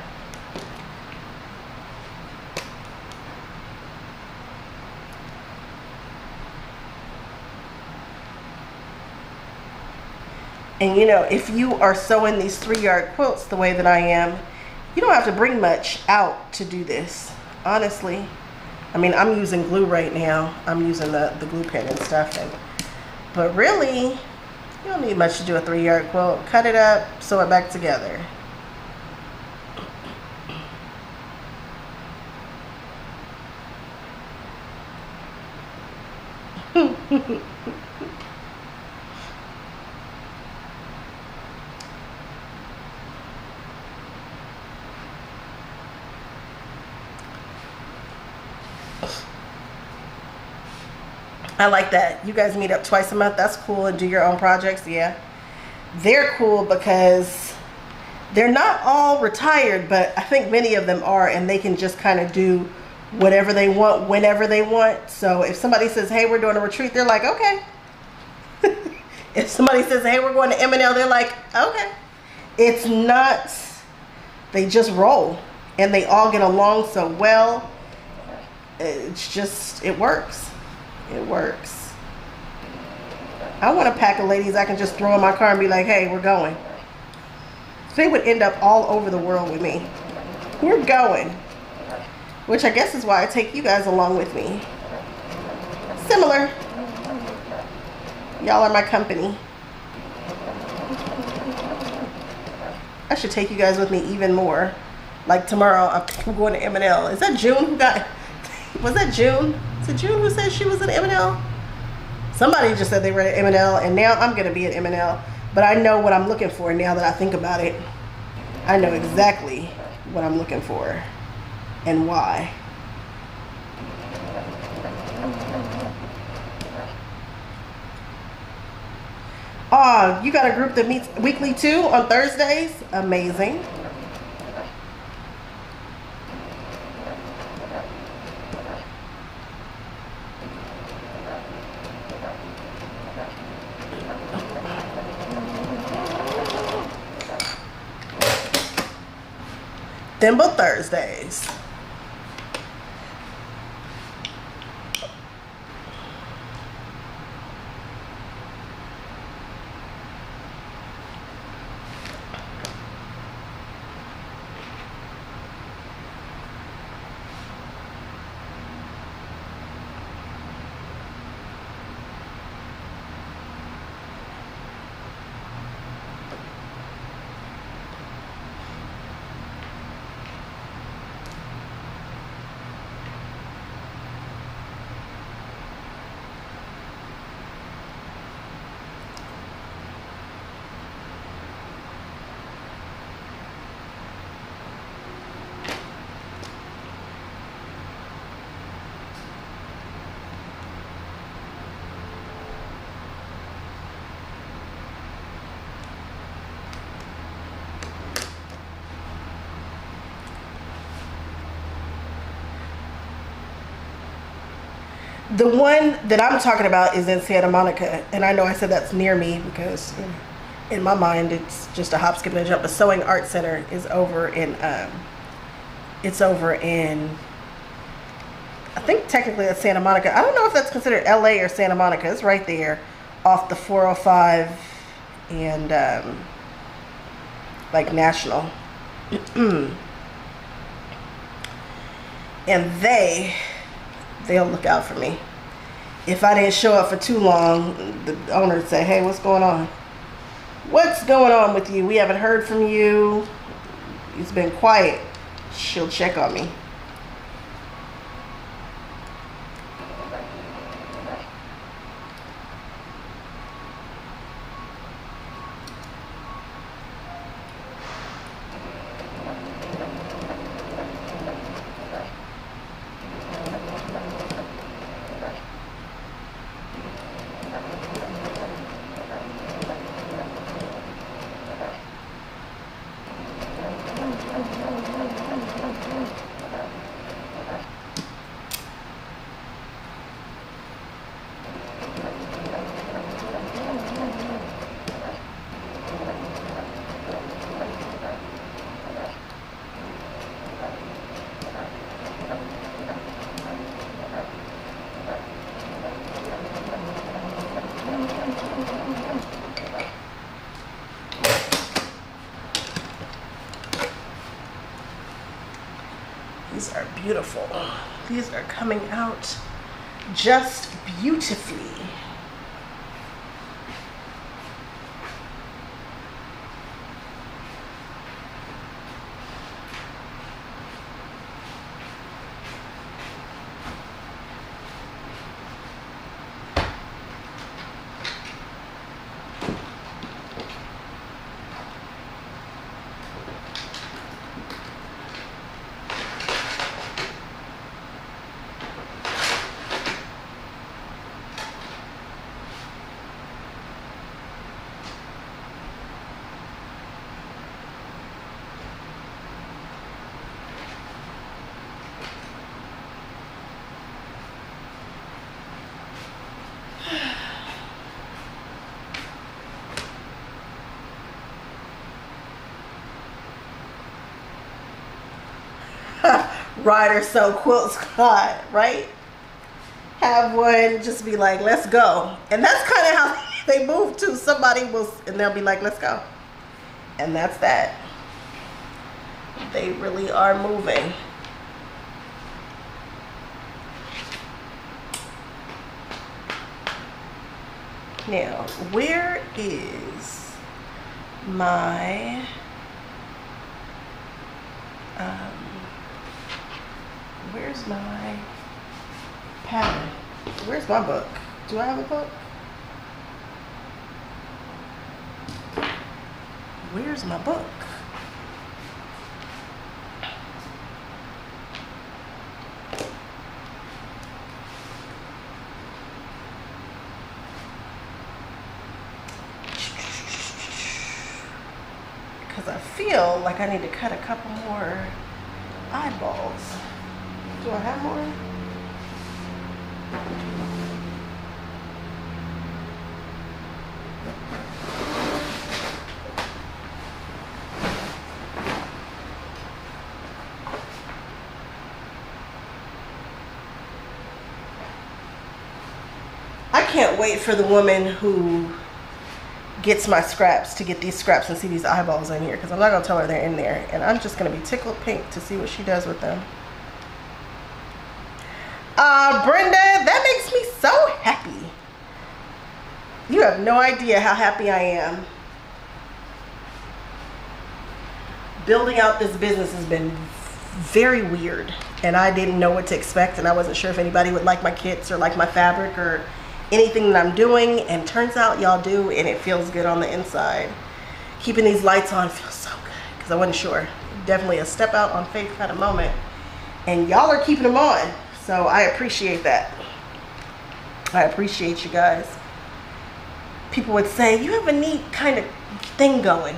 And you know, if you are sewing these 3-yard quilts the way that I am, you don't have to bring much out to do this, honestly. I mean, I'm using glue right now. I'm using the glue pen and stuff. But really, you don't need much to do a 3-yard quilt. Cut it up, sew it back together. I like that. You guys meet up twice a month. That's cool. And do your own projects. Yeah. They're cool because they're not all retired, but I think many of them are, and they can just kind of do whatever they want, whenever they want. So if somebody says, hey, we're doing a retreat, they're like, okay. If somebody says, hey, we're going to M&L, they're like, okay. It's not, they just roll and they all get along so well. It's just, it works. It works. I want a pack of ladies I can just throw in my car and be like, hey, we're going. They would end up all over the world with me. We're going. Which I guess is why I take you guys along with me. Similar. Y'all are my company. I should take you guys with me even more. Like tomorrow, I'm going to M&L. Is that June who got... Was that June? Is it June who said she was in M&L? Somebody just said they were at M&L, and now I'm going to be at M&L. But I know what I'm looking for now that I think about it. I know exactly what I'm looking for and why. Oh, you got a group that meets weekly too on Thursdays? Amazing. Thimble Thursdays. The one that I'm talking about is in Santa Monica, and I know I said that's near me because in my mind it's just a hop, skip, and a jump. But Sewing Art Center is over in it's over in, I think technically that's Santa Monica. I don't know if that's considered LA or Santa Monica. It's right there off the 405 and like National. And they'll look out for me. If I didn't show up for too long, the owner would say, hey, what's going on? What's going on with you? We haven't heard from you. It's been quiet. She'll check on me. These are beautiful. These are coming out just beautifully. Ride or sew quilt squad, right? Have one, just be like, let's go. And that's kind of how they move too. Somebody will, and they'll be like, let's go. And that's that. They really are moving. Now, where is my where's my pattern? Where's my book? Do I have a book? Where's my book? Because I feel like I need to cut a couple more eyeballs. Do I have more? I can't wait for the woman who gets my scraps to get these scraps and see these eyeballs in here, because I'm not going to tell her they're in there, and I'm just going to be tickled pink to see what she does with them. Brenda, that makes me so happy. You have no idea how happy I am. Building out this business has been very weird, and I didn't know what to expect, and I wasn't sure if anybody would like my kits or like my fabric or anything that I'm doing, and turns out y'all do, and it feels good on the inside. Keeping these lights on feels so good because I wasn't sure. Definitely a step out on faith kind of moment, and y'all are keeping them on, so I appreciate that. I appreciate you guys. People would say, you have a neat kind of thing going.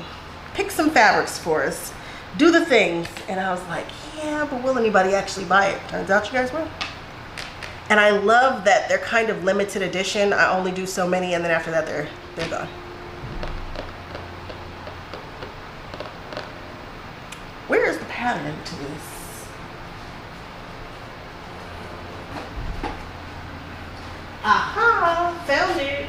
Pick some fabrics for us. Do the things. And I was like, yeah, but will anybody actually buy it? Turns out you guys will. And I love that they're kind of limited edition. I only do so many, and then after that they're gone. Where is the pattern to this? Aha, found it.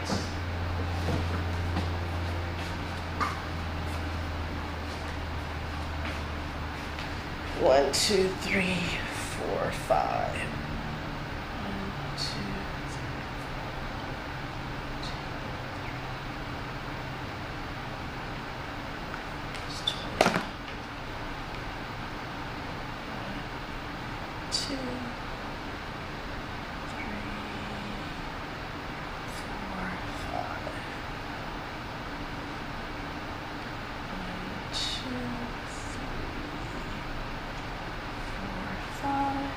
One, two, three, four, five. One, two, three, four, five. One, two, three, four, five.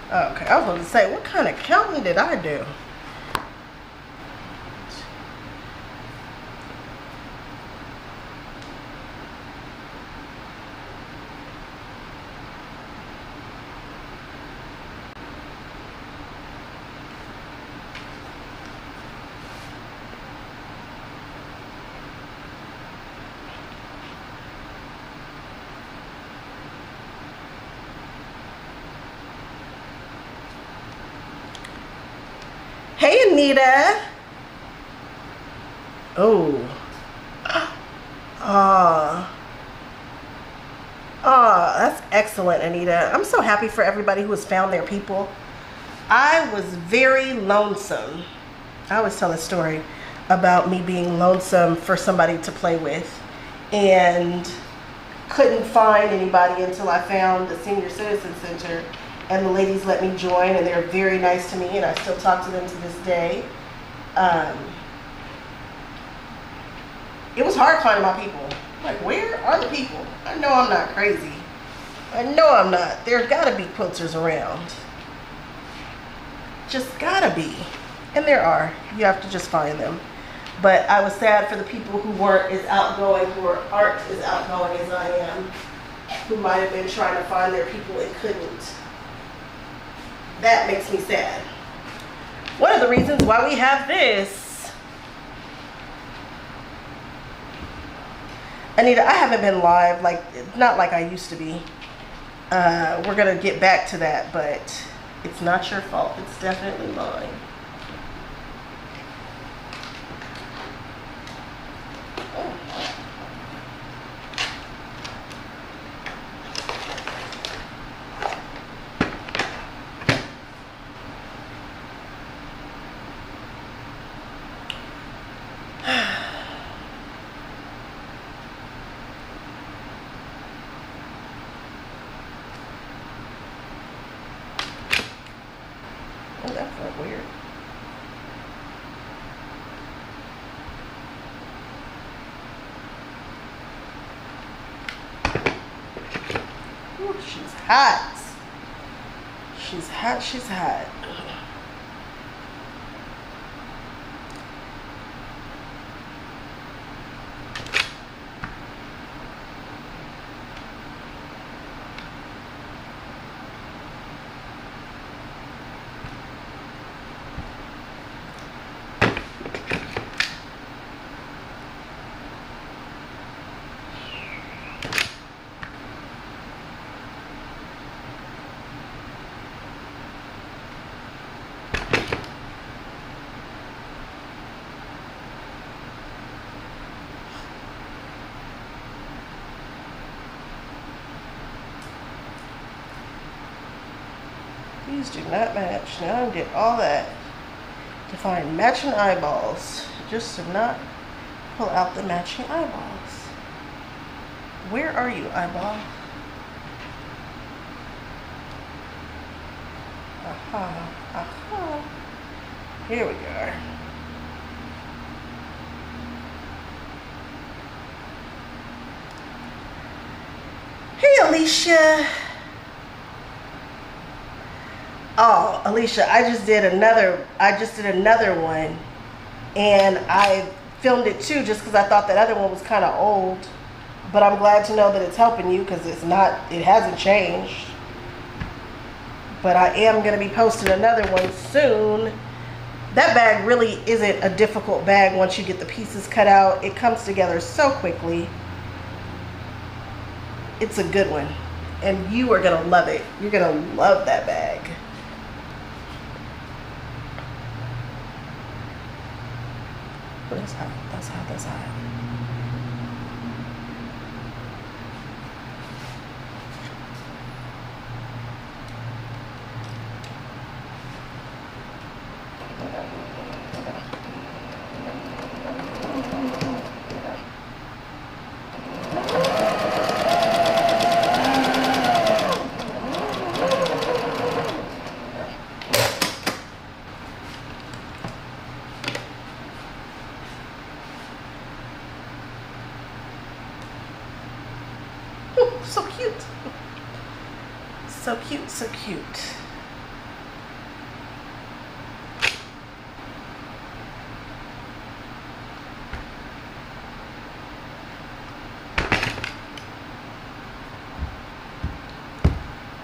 Okay, I was going to say, what kind of counting did I do? Hey, Anita. Oh. That's excellent, Anita. I'm so happy for everybody who has found their people. I was very lonesome. I always tell a story about me being lonesome for somebody to play with and couldn't find anybody until I found the Senior Citizen Center. And the ladies let me join, and they're very nice to me, and I still talk to them to this day. It was hard finding my people. Like, where are the people? I know I'm not crazy. I know I'm not. There's gotta be quilters around. Just gotta be. And there are. You have to just find them. But I was sad for the people who weren't as outgoing, who aren't as outgoing as I am, who might have been trying to find their people and couldn't. That makes me sad. One of the reasons why we have this. Anita, I haven't been live, not like I used to be. We're gonna get back to that, but it's not your fault. It's definitely mine. Oh, that felt weird. Ooh, she's hot. She's hot, she's hot. These do not match. Now I did all that to find matching eyeballs, just to not pull out the matching eyeballs. Where are you, eyeball? Aha, aha. Here we go. Hey, Alicia. Oh, Alicia, I just did another one, and I filmed it too just because I thought that other one was kind of old. But I'm glad to know that it's helping you because it hasn't changed. But I am going to be posting another one soon. That bag really isn't a difficult bag once you get the pieces cut out. It comes together so quickly. It's a good one. And you are going to love it. You're going to love that bag. That's hot, that's hot, that's hot. So cute. So cute, so cute.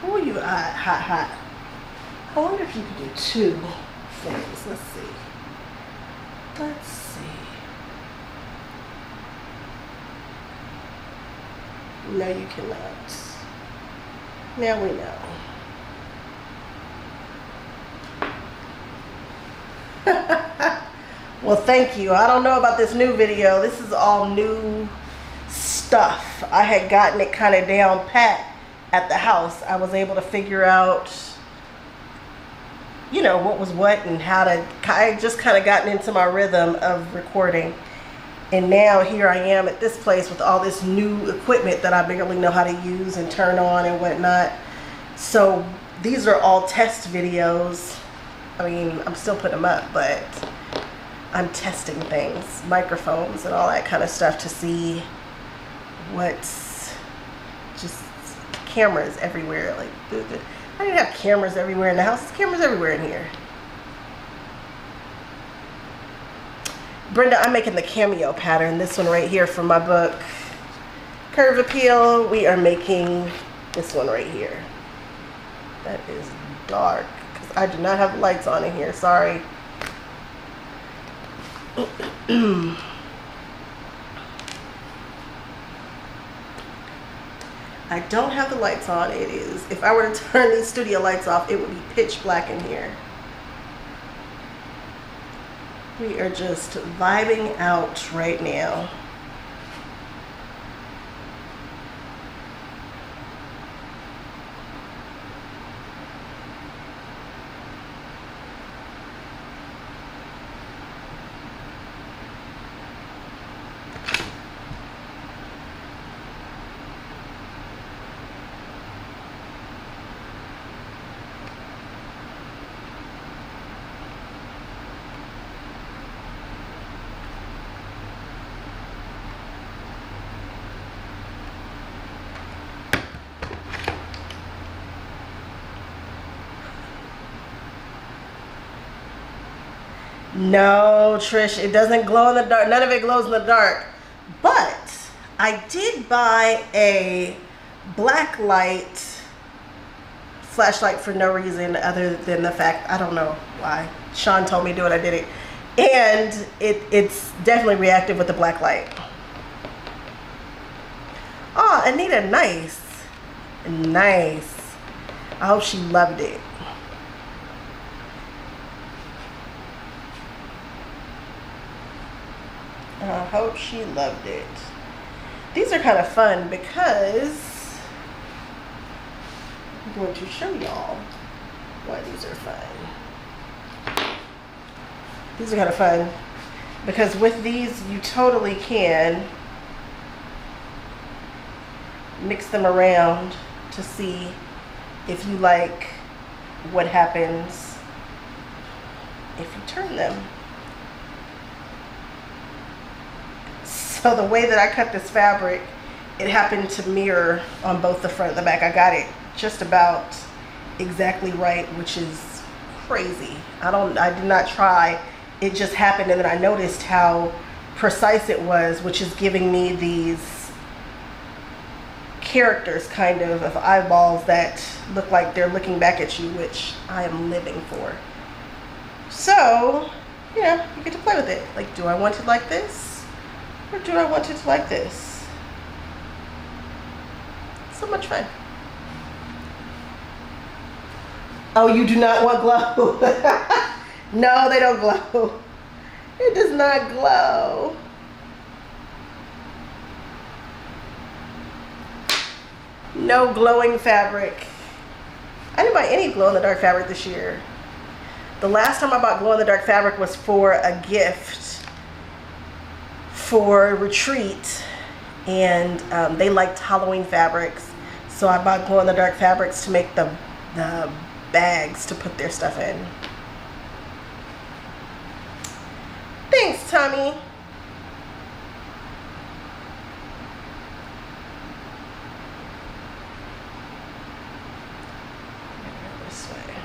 Oh, you hot, hot, hot. I wonder if you could do two things. Let's see. Let's see. No, you cannot. Now we know. Well, thank you. I don't know about this new video. This is all new stuff. I had gotten it kind of down pat at the house. I was able to figure out, you know, what was what and how to, I just kind of gotten into my rhythm of recording. And now here I am at this place with all this new equipment that I barely know how to use and turn on and whatnot. So these are all test videos. I mean, I'm still putting them up, but I'm testing things, microphones and all that kind of stuff to see what's just cameras everywhere. Like, I didn't have cameras everywhere in the house. There's cameras everywhere in here. Brenda, I'm making the cameo pattern, this one right here from my book, Curve Appeal. We are making this one right here. That is dark, because I do not have lights on in here, sorry. I don't have the lights on. It is, if I were to turn these studio lights off, it would be pitch black in here. We are just vibing out right now. No, Trish, it doesn't glow in the dark. None of it glows in the dark. But I did buy a black light flashlight for no reason other than the fact, I don't know why. Sean told me to do it, I did it. And it's definitely reactive with the black light. Oh, Anita, nice. Nice. I hope she loved it. I hope she loved it. These are kind of fun because I'm going to show y'all why these are fun. These are kind of fun because with these you totally can mix them around to see if you like what happens if you turn them. So the way that I cut this fabric, it happened to mirror on both the front and the back. I got it just about exactly right, which is crazy. I did not try. It just happened, and then I noticed how precise it was, which is giving me these characters kind of eyeballs that look like they're looking back at you, which I am living for. So, you know, you get to play with it. Like, do I want it like this? Or do I want it like this? So much fun. Oh, you do not want glow. No, they don't glow. It does not glow. No glowing fabric. I didn't buy any glow-in-the-dark fabric this year. The last time I bought glow-in-the-dark fabric was for a gift for a retreat, and they liked Halloween fabrics, so I bought glow-in-the-dark fabrics to make the bags to put their stuff in. Thanks, Tommy. This way.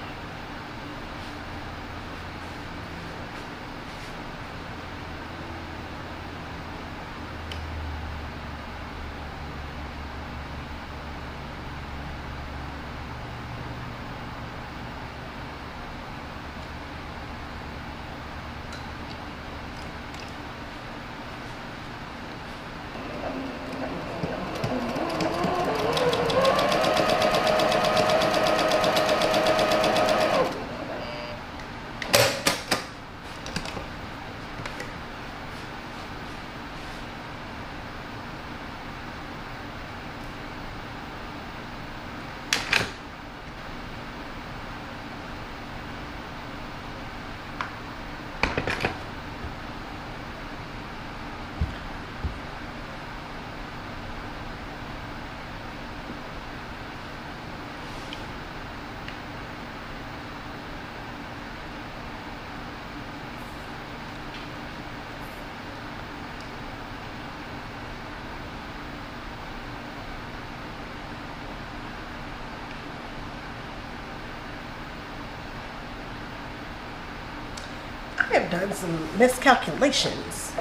I have done some miscalculations.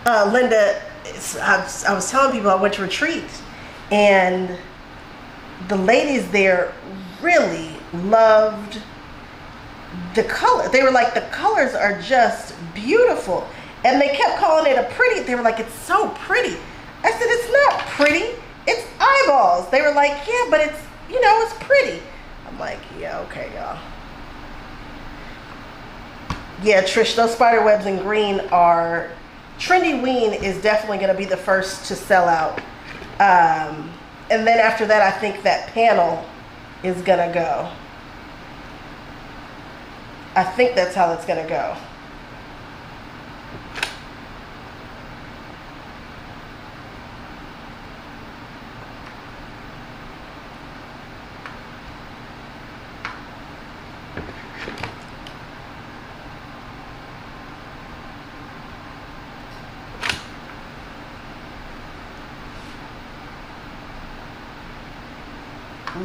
Linda, I was telling people I went to retreat, and the ladies there really loved the color. They were like, the colors are just beautiful. And they kept calling it a pretty. They were like, it's so pretty. I said, it's not pretty. It's eyeballs. They were like, yeah, but it's, you know, it's pretty. I'm like, yeah, okay, y'all. Yeah, Trish, those spider webs in green are, Trendy Ween is definitely going to be the first to sell out. And then after that, I think that panel is going to go. I think that's how it's going to go.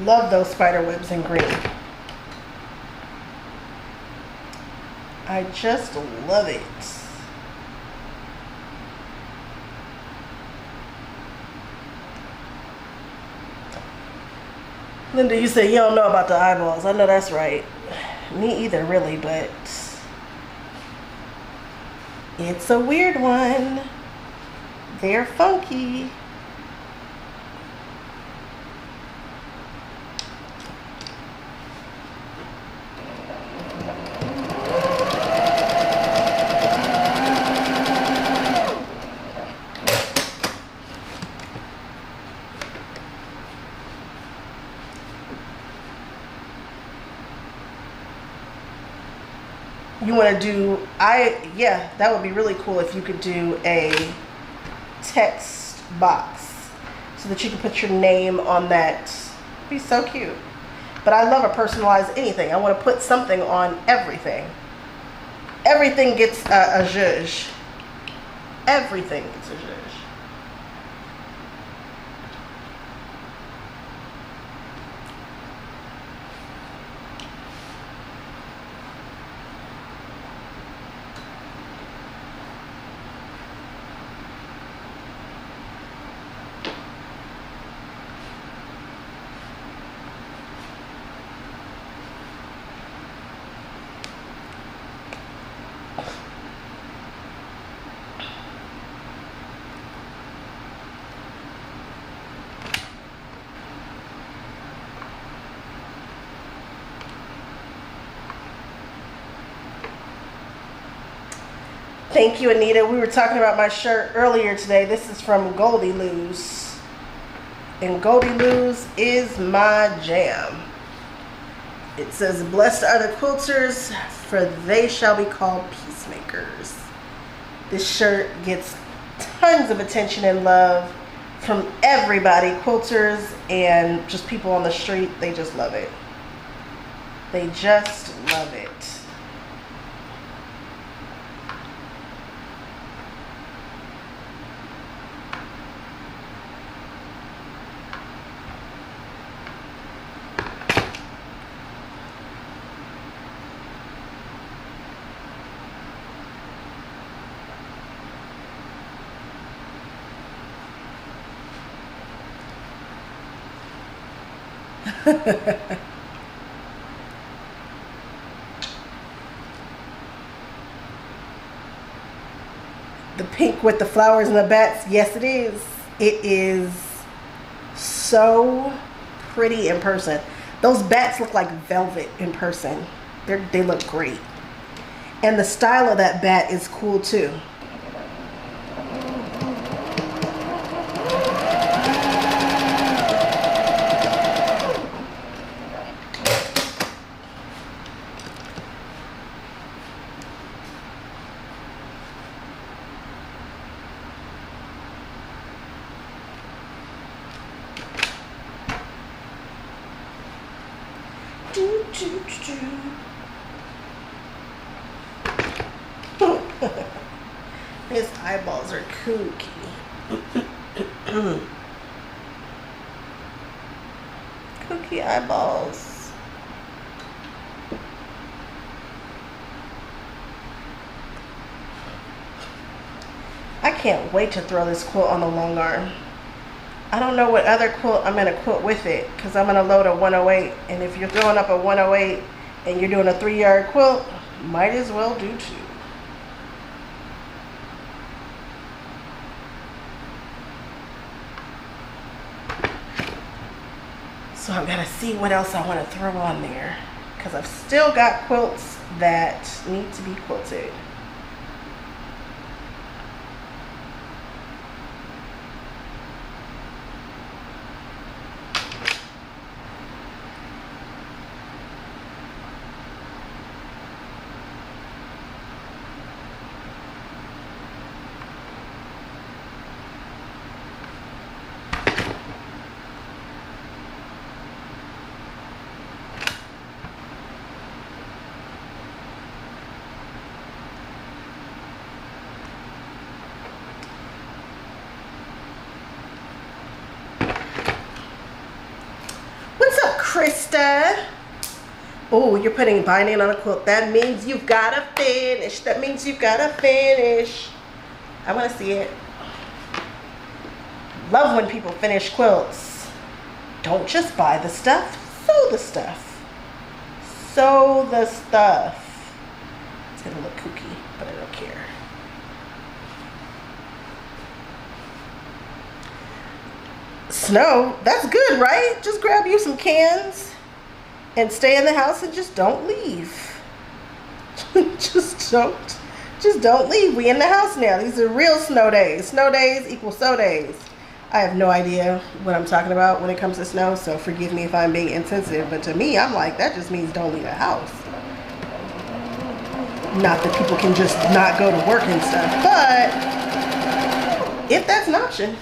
Love those spider webs in green. I just love it. Linda, you say you don't know about the eyeballs. I know that's right. Me either, really, but it's a weird one. They're funky. You want to do, yeah, that would be really cool if you could do a text box so that you can put your name on that. It'd be so cute. But I love a personalized anything. I want to put something on everything. Everything gets a zhuzh. Everything gets a zhuzh. Thank you, Anita. We were talking about my shirt earlier today. This is from Goldie Lose. And Goldie Lose is my jam. It says, "Blessed are the quilters, for they shall be called peacemakers." This shirt gets tons of attention and love from everybody. Quilters and just people on the street. They just love it. They just love it. The pink with the flowers and the bats. Yes, it is. It is so pretty in person. Those bats look like velvet in person. They look great. And the style of that bat is cool too. His eyeballs are kooky. Kooky eyeballs. I can't wait to throw this quilt on the long arm. I don't know what other quilt I'm going to quilt with it, because I'm going to load a 108. And if you're throwing up a 108 and you're doing a 3-yard quilt, might as well do 2. So I've got to see what else I want to throw on there, because I've still got quilts that need to be quilted. Krista. Oh, you're putting binding on a quilt. That means you've got to finish. That means you've got to finish. I want to see it. Love when people finish quilts. Don't just buy the stuff. Sew the stuff. Sew the stuff. It's going to look kooky, but I don't care. Snow, that's good, right? Just grab you some cans and stay in the house and just don't leave. just don't leave. We in the house now. These are real snow days. Snow days equal so days. I have no idea what I'm talking about when it comes to snow, so forgive me if I'm being insensitive, but to me, I'm like, that just means don't leave the house. Not that people can just not go to work and stuff, but if that's an option.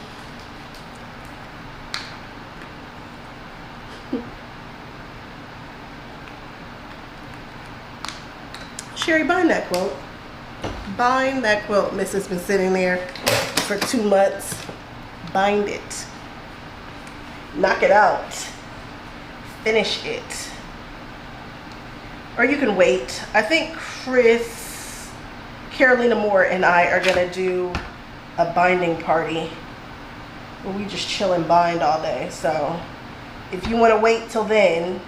Sherry, bind that quilt. Bind that quilt. Miss has been sitting there for 2 months. Bind it. Knock it out. Finish it. Or you can wait. I think Chris, Carolina Moore, and I are gonna do a binding party where we just chill and bind all day. So if you want to wait till then,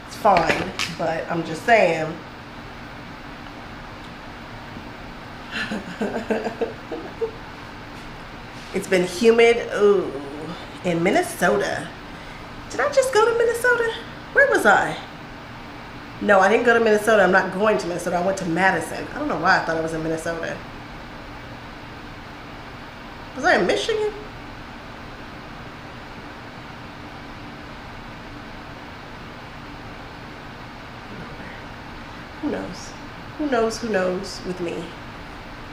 it's fine. But I'm just saying. It's been humid. Ooh, in Minnesota. Did I just go to Minnesota? Where was I? No, I didn't go to Minnesota. I'm not going to Minnesota. I went to Madison. I don't know why I thought I was in Minnesota. Was I in Michigan? Who knows? Who knows? Who knows with me?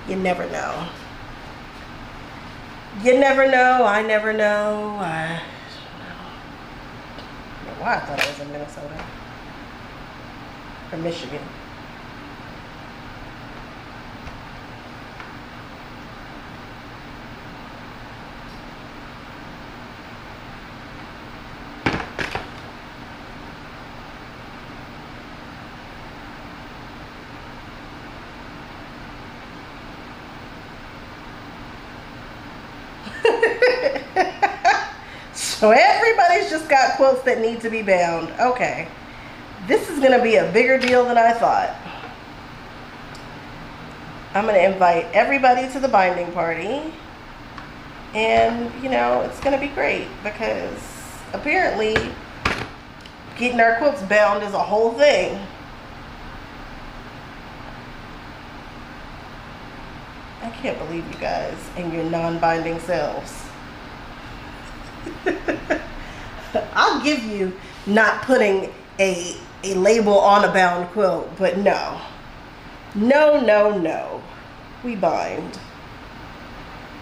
You never know. You never know. I never know. I don't know why I thought I was in Minnesota or Michigan. So everybody's just got quilts that need to be bound. Okay. This is going to be a bigger deal than I thought. I'm going to invite everybody to the binding party. And, you know, it's going to be great because apparently getting our quilts bound is a whole thing. I can't believe you guys and your non-binding selves. I'll give you not putting a label on a bound quilt, but no. No, no, no. We bind.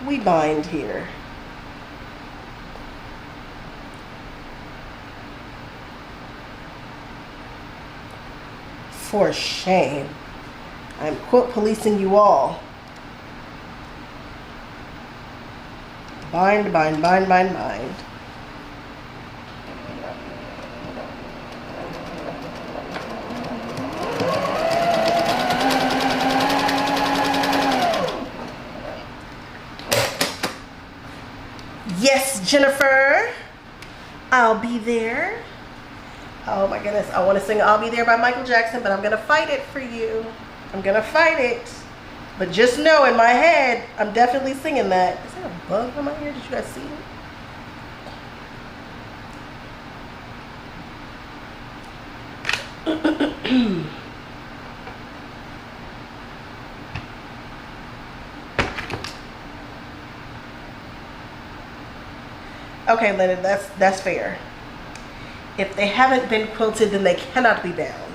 We bind here. For shame. I'm quilt policing you all. Bind, bind, bind, bind, bind. Yes, Jennifer, I'll be there. Oh my goodness, I want to sing I'll Be There by Michael Jackson, but I'm going to fight it for you. I'm going to fight it. But just know in my head, I'm definitely singing that. Is there a bug on my ear? Did you guys see it? Okay, Leonard, that's fair. If they haven't been quilted, then they cannot be bound.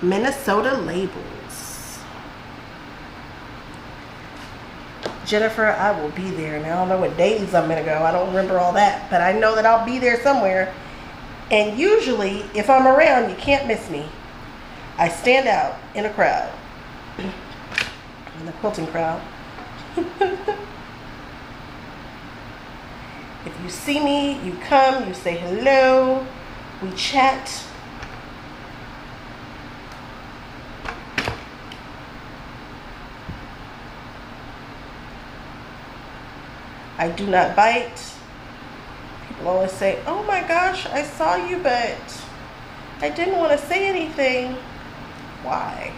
Minnesota labels. Jennifer, I will be there. And I don't know what days I'm going to go. I don't remember all that. But I know that I'll be there somewhere. And usually, if I'm around, you can't miss me. I stand out in a crowd. In the quilting crowd. If you see me, you come, you say hello, we chat. I do not bite. People always say, oh my gosh, I saw you, but I didn't want to say anything. Why?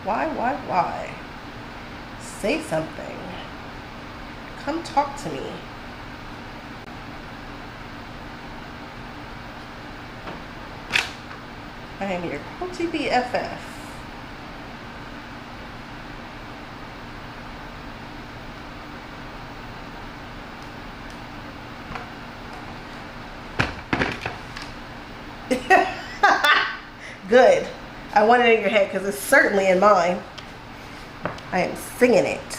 Why? Say something. Come talk to me. I am your quilty BFF. Good. I want it in your head because it's certainly in mine. I am singing it.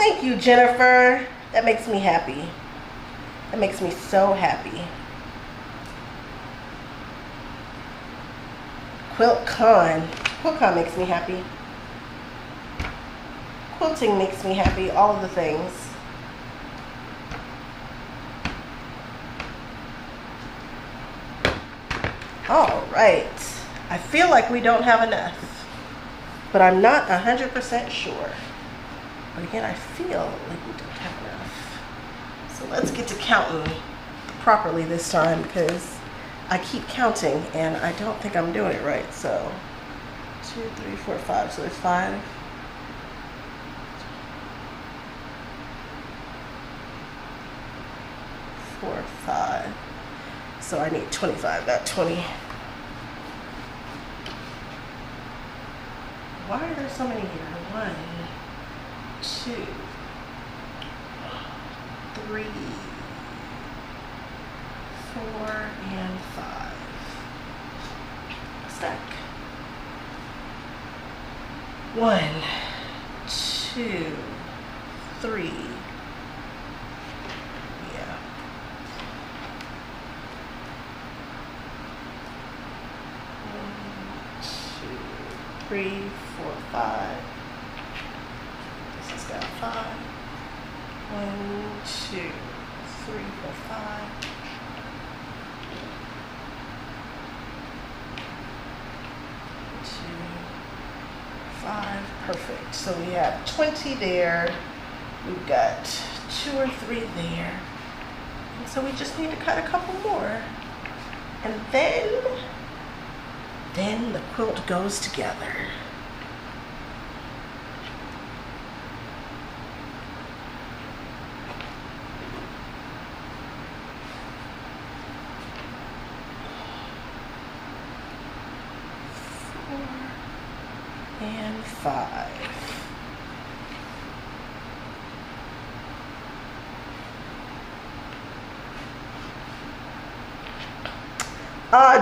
Thank you, Jennifer. That makes me happy. That makes me so happy. QuiltCon makes me happy. Quilting makes me happy. All of the things. All right. I feel like we don't have enough, but I'm not 100% sure. But again, I feel like we don't have enough. So let's get to counting properly this time, because I keep counting and I don't think I'm doing it right. So 2, 3, 4, 5. So there's 5. 4, 5. So I need 25, not 20. Why are there so many here? 1, 2, 3, 4, and 5. Stack. 1, 2, 3. Yeah. 1, 2, 3, 4, 5. This has got 5. 1, 2, 3, 4, 5. 2, 5. Perfect. So we have 20 there. We've got 2 or 3 there. And so we just need to cut a couple more. And then the quilt goes together. And 5.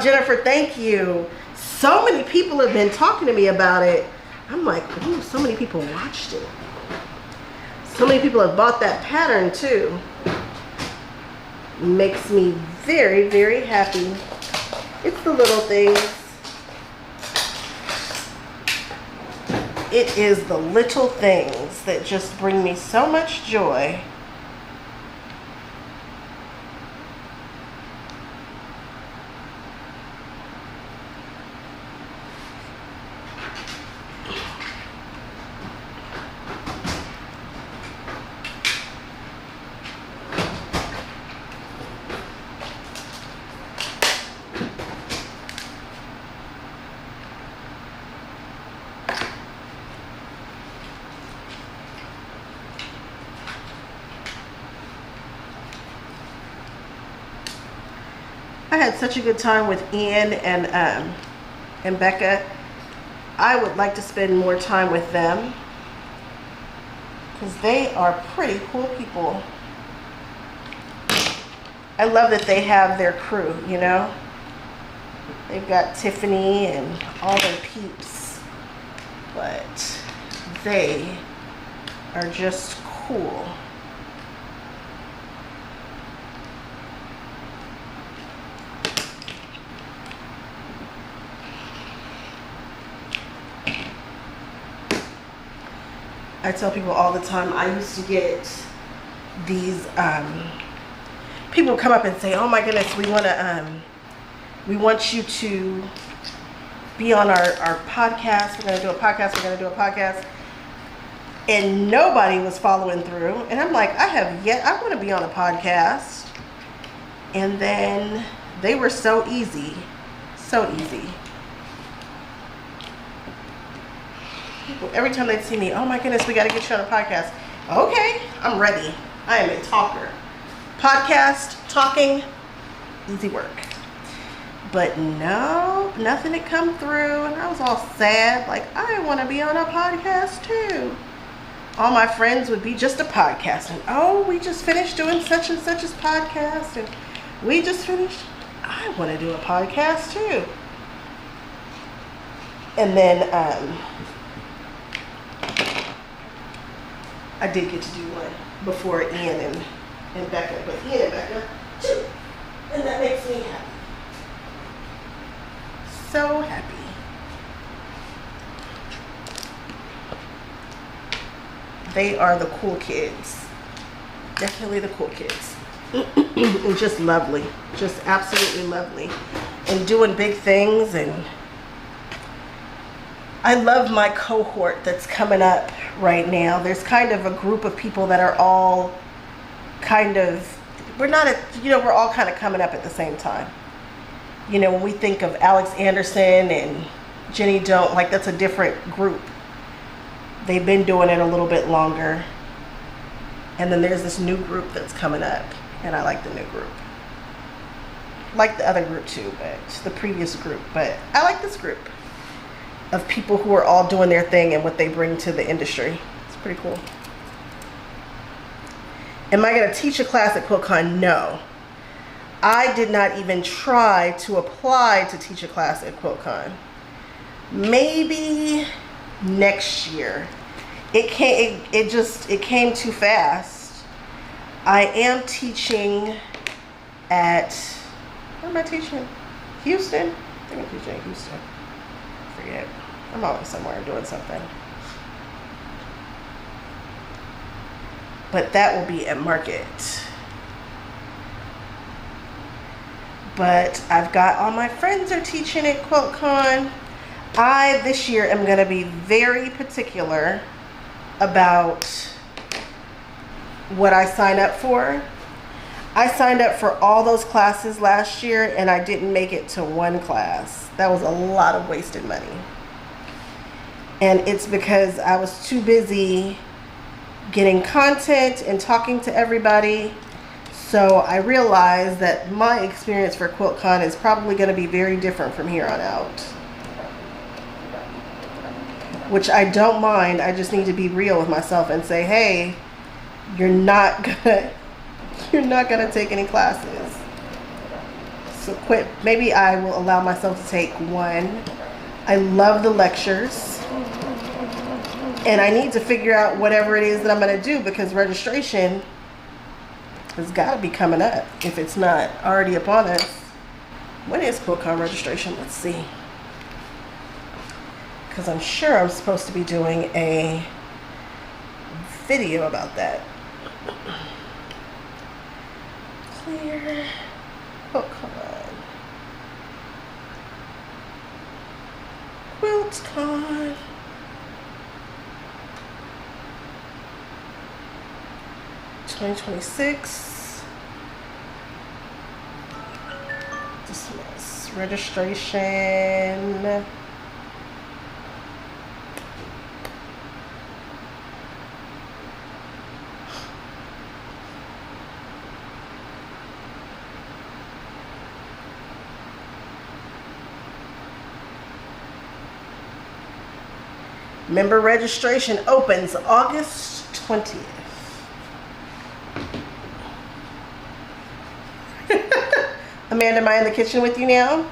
Jennifer, thank you. So many people have been talking to me about it. I'm like, ooh, so many people watched it. So many people have bought that pattern too. Makes me very, very happy. It's the little things. It is the little things that just bring me so much joy. I had such a good time with Ian and Becca. I would like to spend more time with them because they are pretty cool people. I love that they have their crew, you know. They've got Tiffany and all their peeps, but they are just cool. I tell people all the time, I used to get these, people come up and say, oh my goodness, we want you to be on our podcast. We're going to do a podcast. We're going to do a podcast. And nobody was following through. And I'm like, I want to be on a podcast. And then they were so easy. So easy. Every time they'd see me, oh my goodness, we got to get you on a podcast. Okay, I'm ready. I am a talker. Podcast, talking, easy work. But no, nothing had come through, and I was all sad. Like, I want to be on a podcast too. All my friends would be just a podcast, and oh, we just finished doing such and such's podcast, and we just finished. I want to do a podcast too. And then I did get to do one before Ian and Becca, but Ian and Becca too. And that makes me happy. So happy. They are the cool kids. Definitely the cool kids. And just lovely. Just absolutely lovely. And doing big things. And I love my cohort that's coming up right now. There's kind of a group of people that are all kind of, we're all kind of coming up at the same time. You know, when we think of Alex Anderson and Jenny Don't, like that's a different group. They've been doing it a little bit longer. And then there's this new group that's coming up. And I like the new group. Like the other group too, but the previous group. But I like this group of people who are all doing their thing and what they bring to the industry. It's pretty cool. Am I going to teach a class at QuiltCon? No. I did not even try to apply to teach a class at QuiltCon. Maybe next year. It came too fast. I am teaching at, where am I teaching? Houston? I think I'm teaching in Houston. I forget. I'm always somewhere doing something. But that will be at Market. But I've got all my friends are teaching at QuiltCon. I, this year, am going to be very particular about what I sign up for. I signed up for all those classes last year and I didn't make it to one class. That was a lot of wasted money. And it's because I was too busy getting content and talking to everybody. So I realized that my experience for QuiltCon is probably going to be very different from here on out. Which I don't mind. I just need to be real with myself and say, hey, you're not gonna take any classes. So quit. Maybe I will allow myself to take one. I love the lectures. And I need to figure out whatever it is that I'm gonna do because registration has got to be coming up if it's not already upon us. When is QuiltCon registration? Let's see. Because I'm sure I'm supposed to be doing a video about that. Clear. QuiltCon. QuiltCon. $2026. Dismiss. Registration. Member registration opens August 20th. Amanda, am I in the kitchen with you now?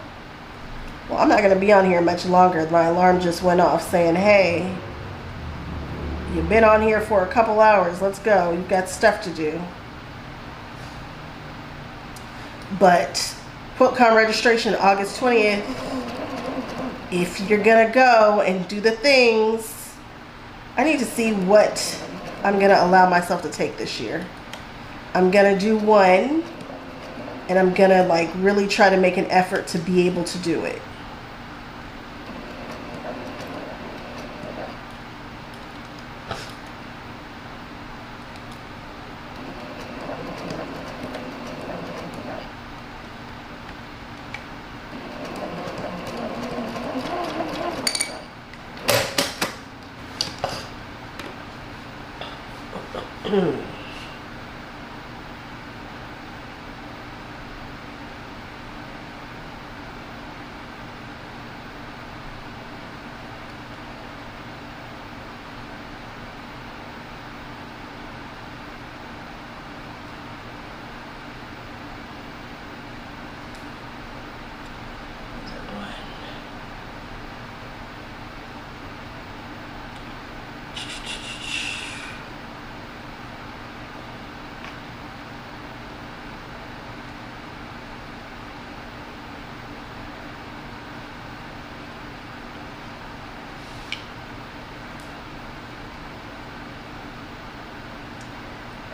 Well, I'm not going to be on here much longer. My alarm just went off saying, hey, you've been on here for a couple hours. Let's go. You've got stuff to do. But QuiltCon registration August 20th. If you're going to go and do the things, I need to see what I'm going to allow myself to take this year. I'm going to do one. And I'm going to like really try to make an effort to be able to do it.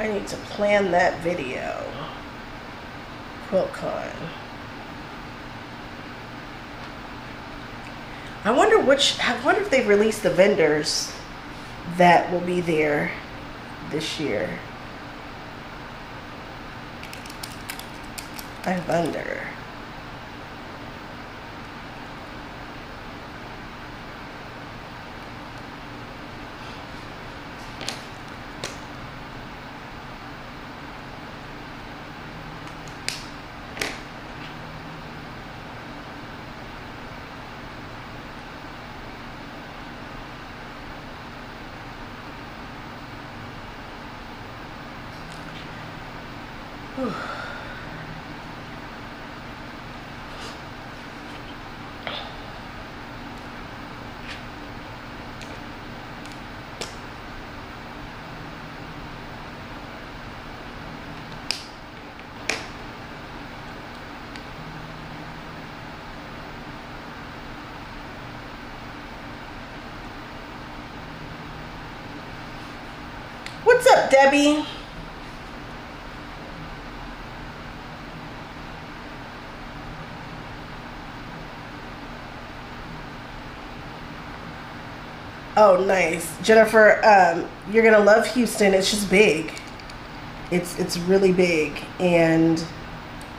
I need to plan that video. QuiltCon. I wonder if they've released the vendors that will be there this year. I wonder. Whew. What's up, Debbie? Oh, nice. Jennifer, you're gonna love Houston. It's just big. It's really big, and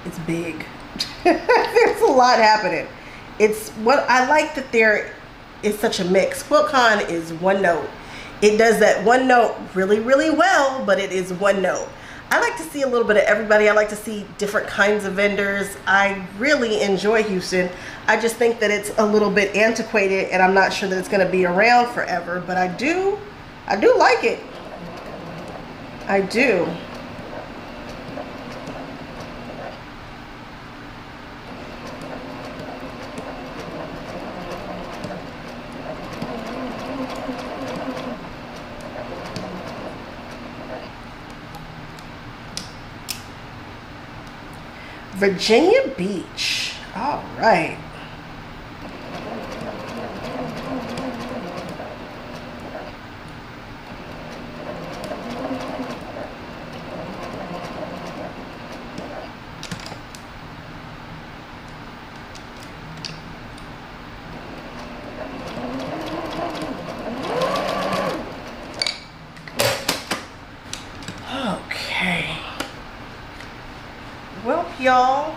it's big. There's a lot happening. It's what I like, that there is such a mix. QuiltCon is one note. It does that one note really, really well, but it is one note. I like to see a little bit of everybody. I like to see different kinds of vendors. I really enjoy Houston. I just think that it's a little bit antiquated, and I'm not sure that it's going to be around forever, but I do like it. I do. Virginia Beach. All right. Okay. Well, y'all,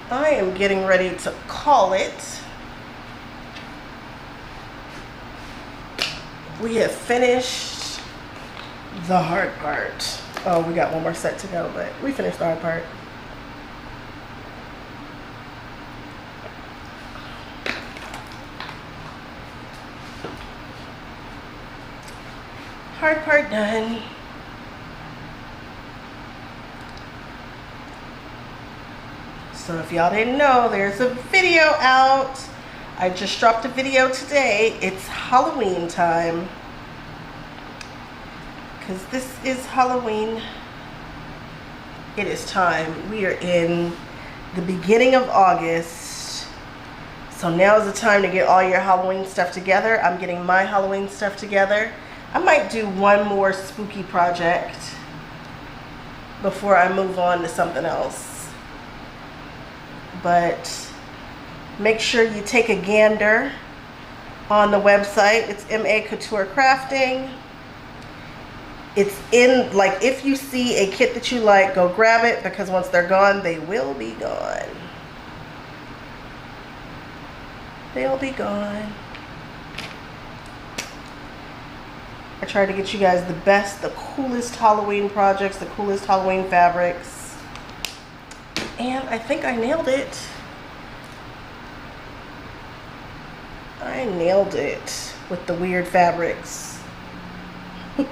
I am getting ready to call it. We have finished the hard part. Oh, we got one more set to go, but we finished the hard part. Hard part done. So if y'all didn't know, there's a video out. I just dropped a video today. It's Halloween time, because this is Halloween. It is time. We are in the beginning of August. So now is the time to get all your Halloween stuff together. I'm getting my Halloween stuff together. I might do one more spooky project before I move on to something else. But make sure you take a gander on the website. It's MA Couture Crafting. It's in, like, if you see a kit that you like, go grab it, because once they're gone, they will be gone. They'll be gone. I try to get you guys the best, the coolest Halloween projects, the coolest Halloween fabrics. And I think I nailed it. I nailed it with the weird fabrics. I'm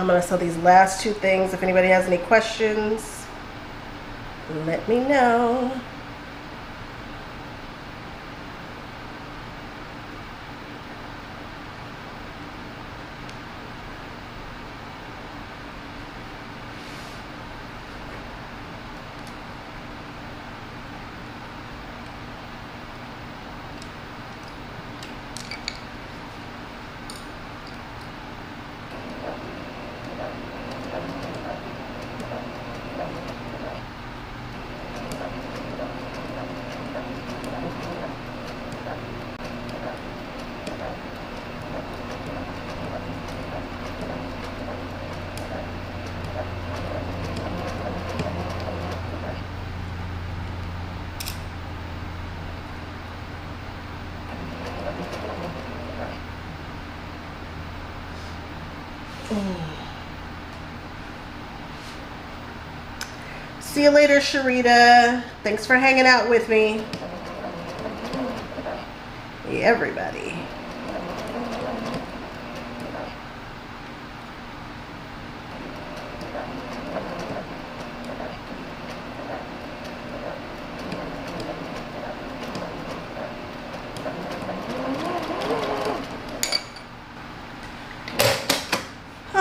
going to sew these last two things. If anybody has any questions, let me know. See you later, Sharita. Thanks for hanging out with me. Hey, everybody.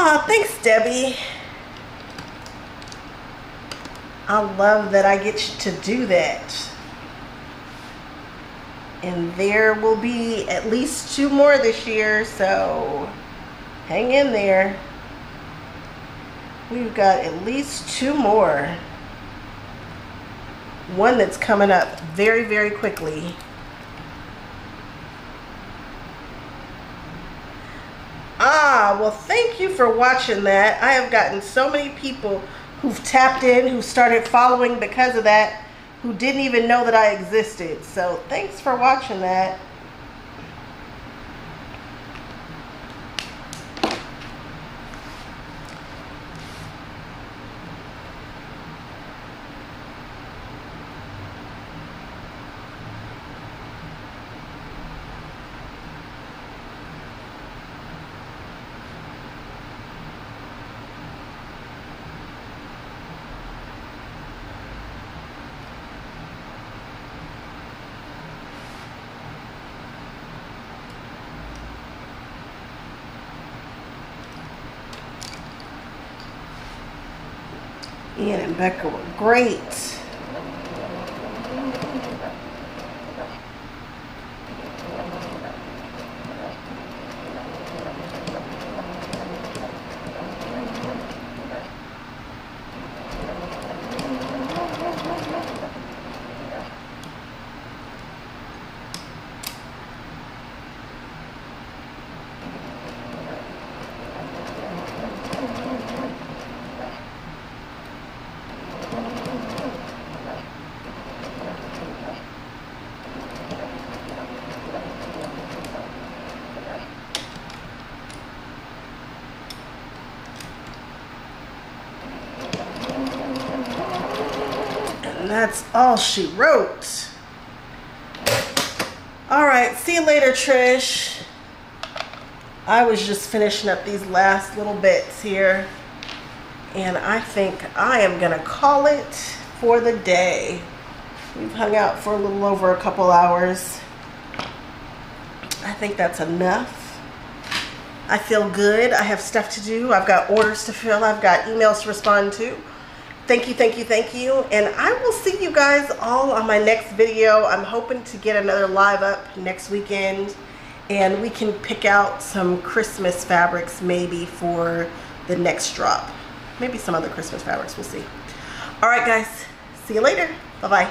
Oh, thanks, Debbie. I love that I get to do that. And there will be at least 2 more this year, so hang in there. We've got at least 2 more. One that's coming up very, very quickly. Well, thank you for watching that. I have gotten so many people who've tapped in, who started following because of that, who didn't even know that I existed. So thanks for watching that. Ian and Becca were great. And that's all she wrote. All right, see you later, Trish. I was just finishing up these last little bits here, and I think I am gonna call it for the day. We've hung out for a little over a couple hours. I think that's enough. I feel good. I have stuff to do. I've got orders to fill. I've got emails to respond to. Thank you, thank you, thank you. And I will see you guys all on my next video. I'm hoping to get another live up next weekend, and we can pick out some Christmas fabrics maybe for the next drop. Maybe some other Christmas fabrics, we'll see. All right, guys, see you later. Bye-bye.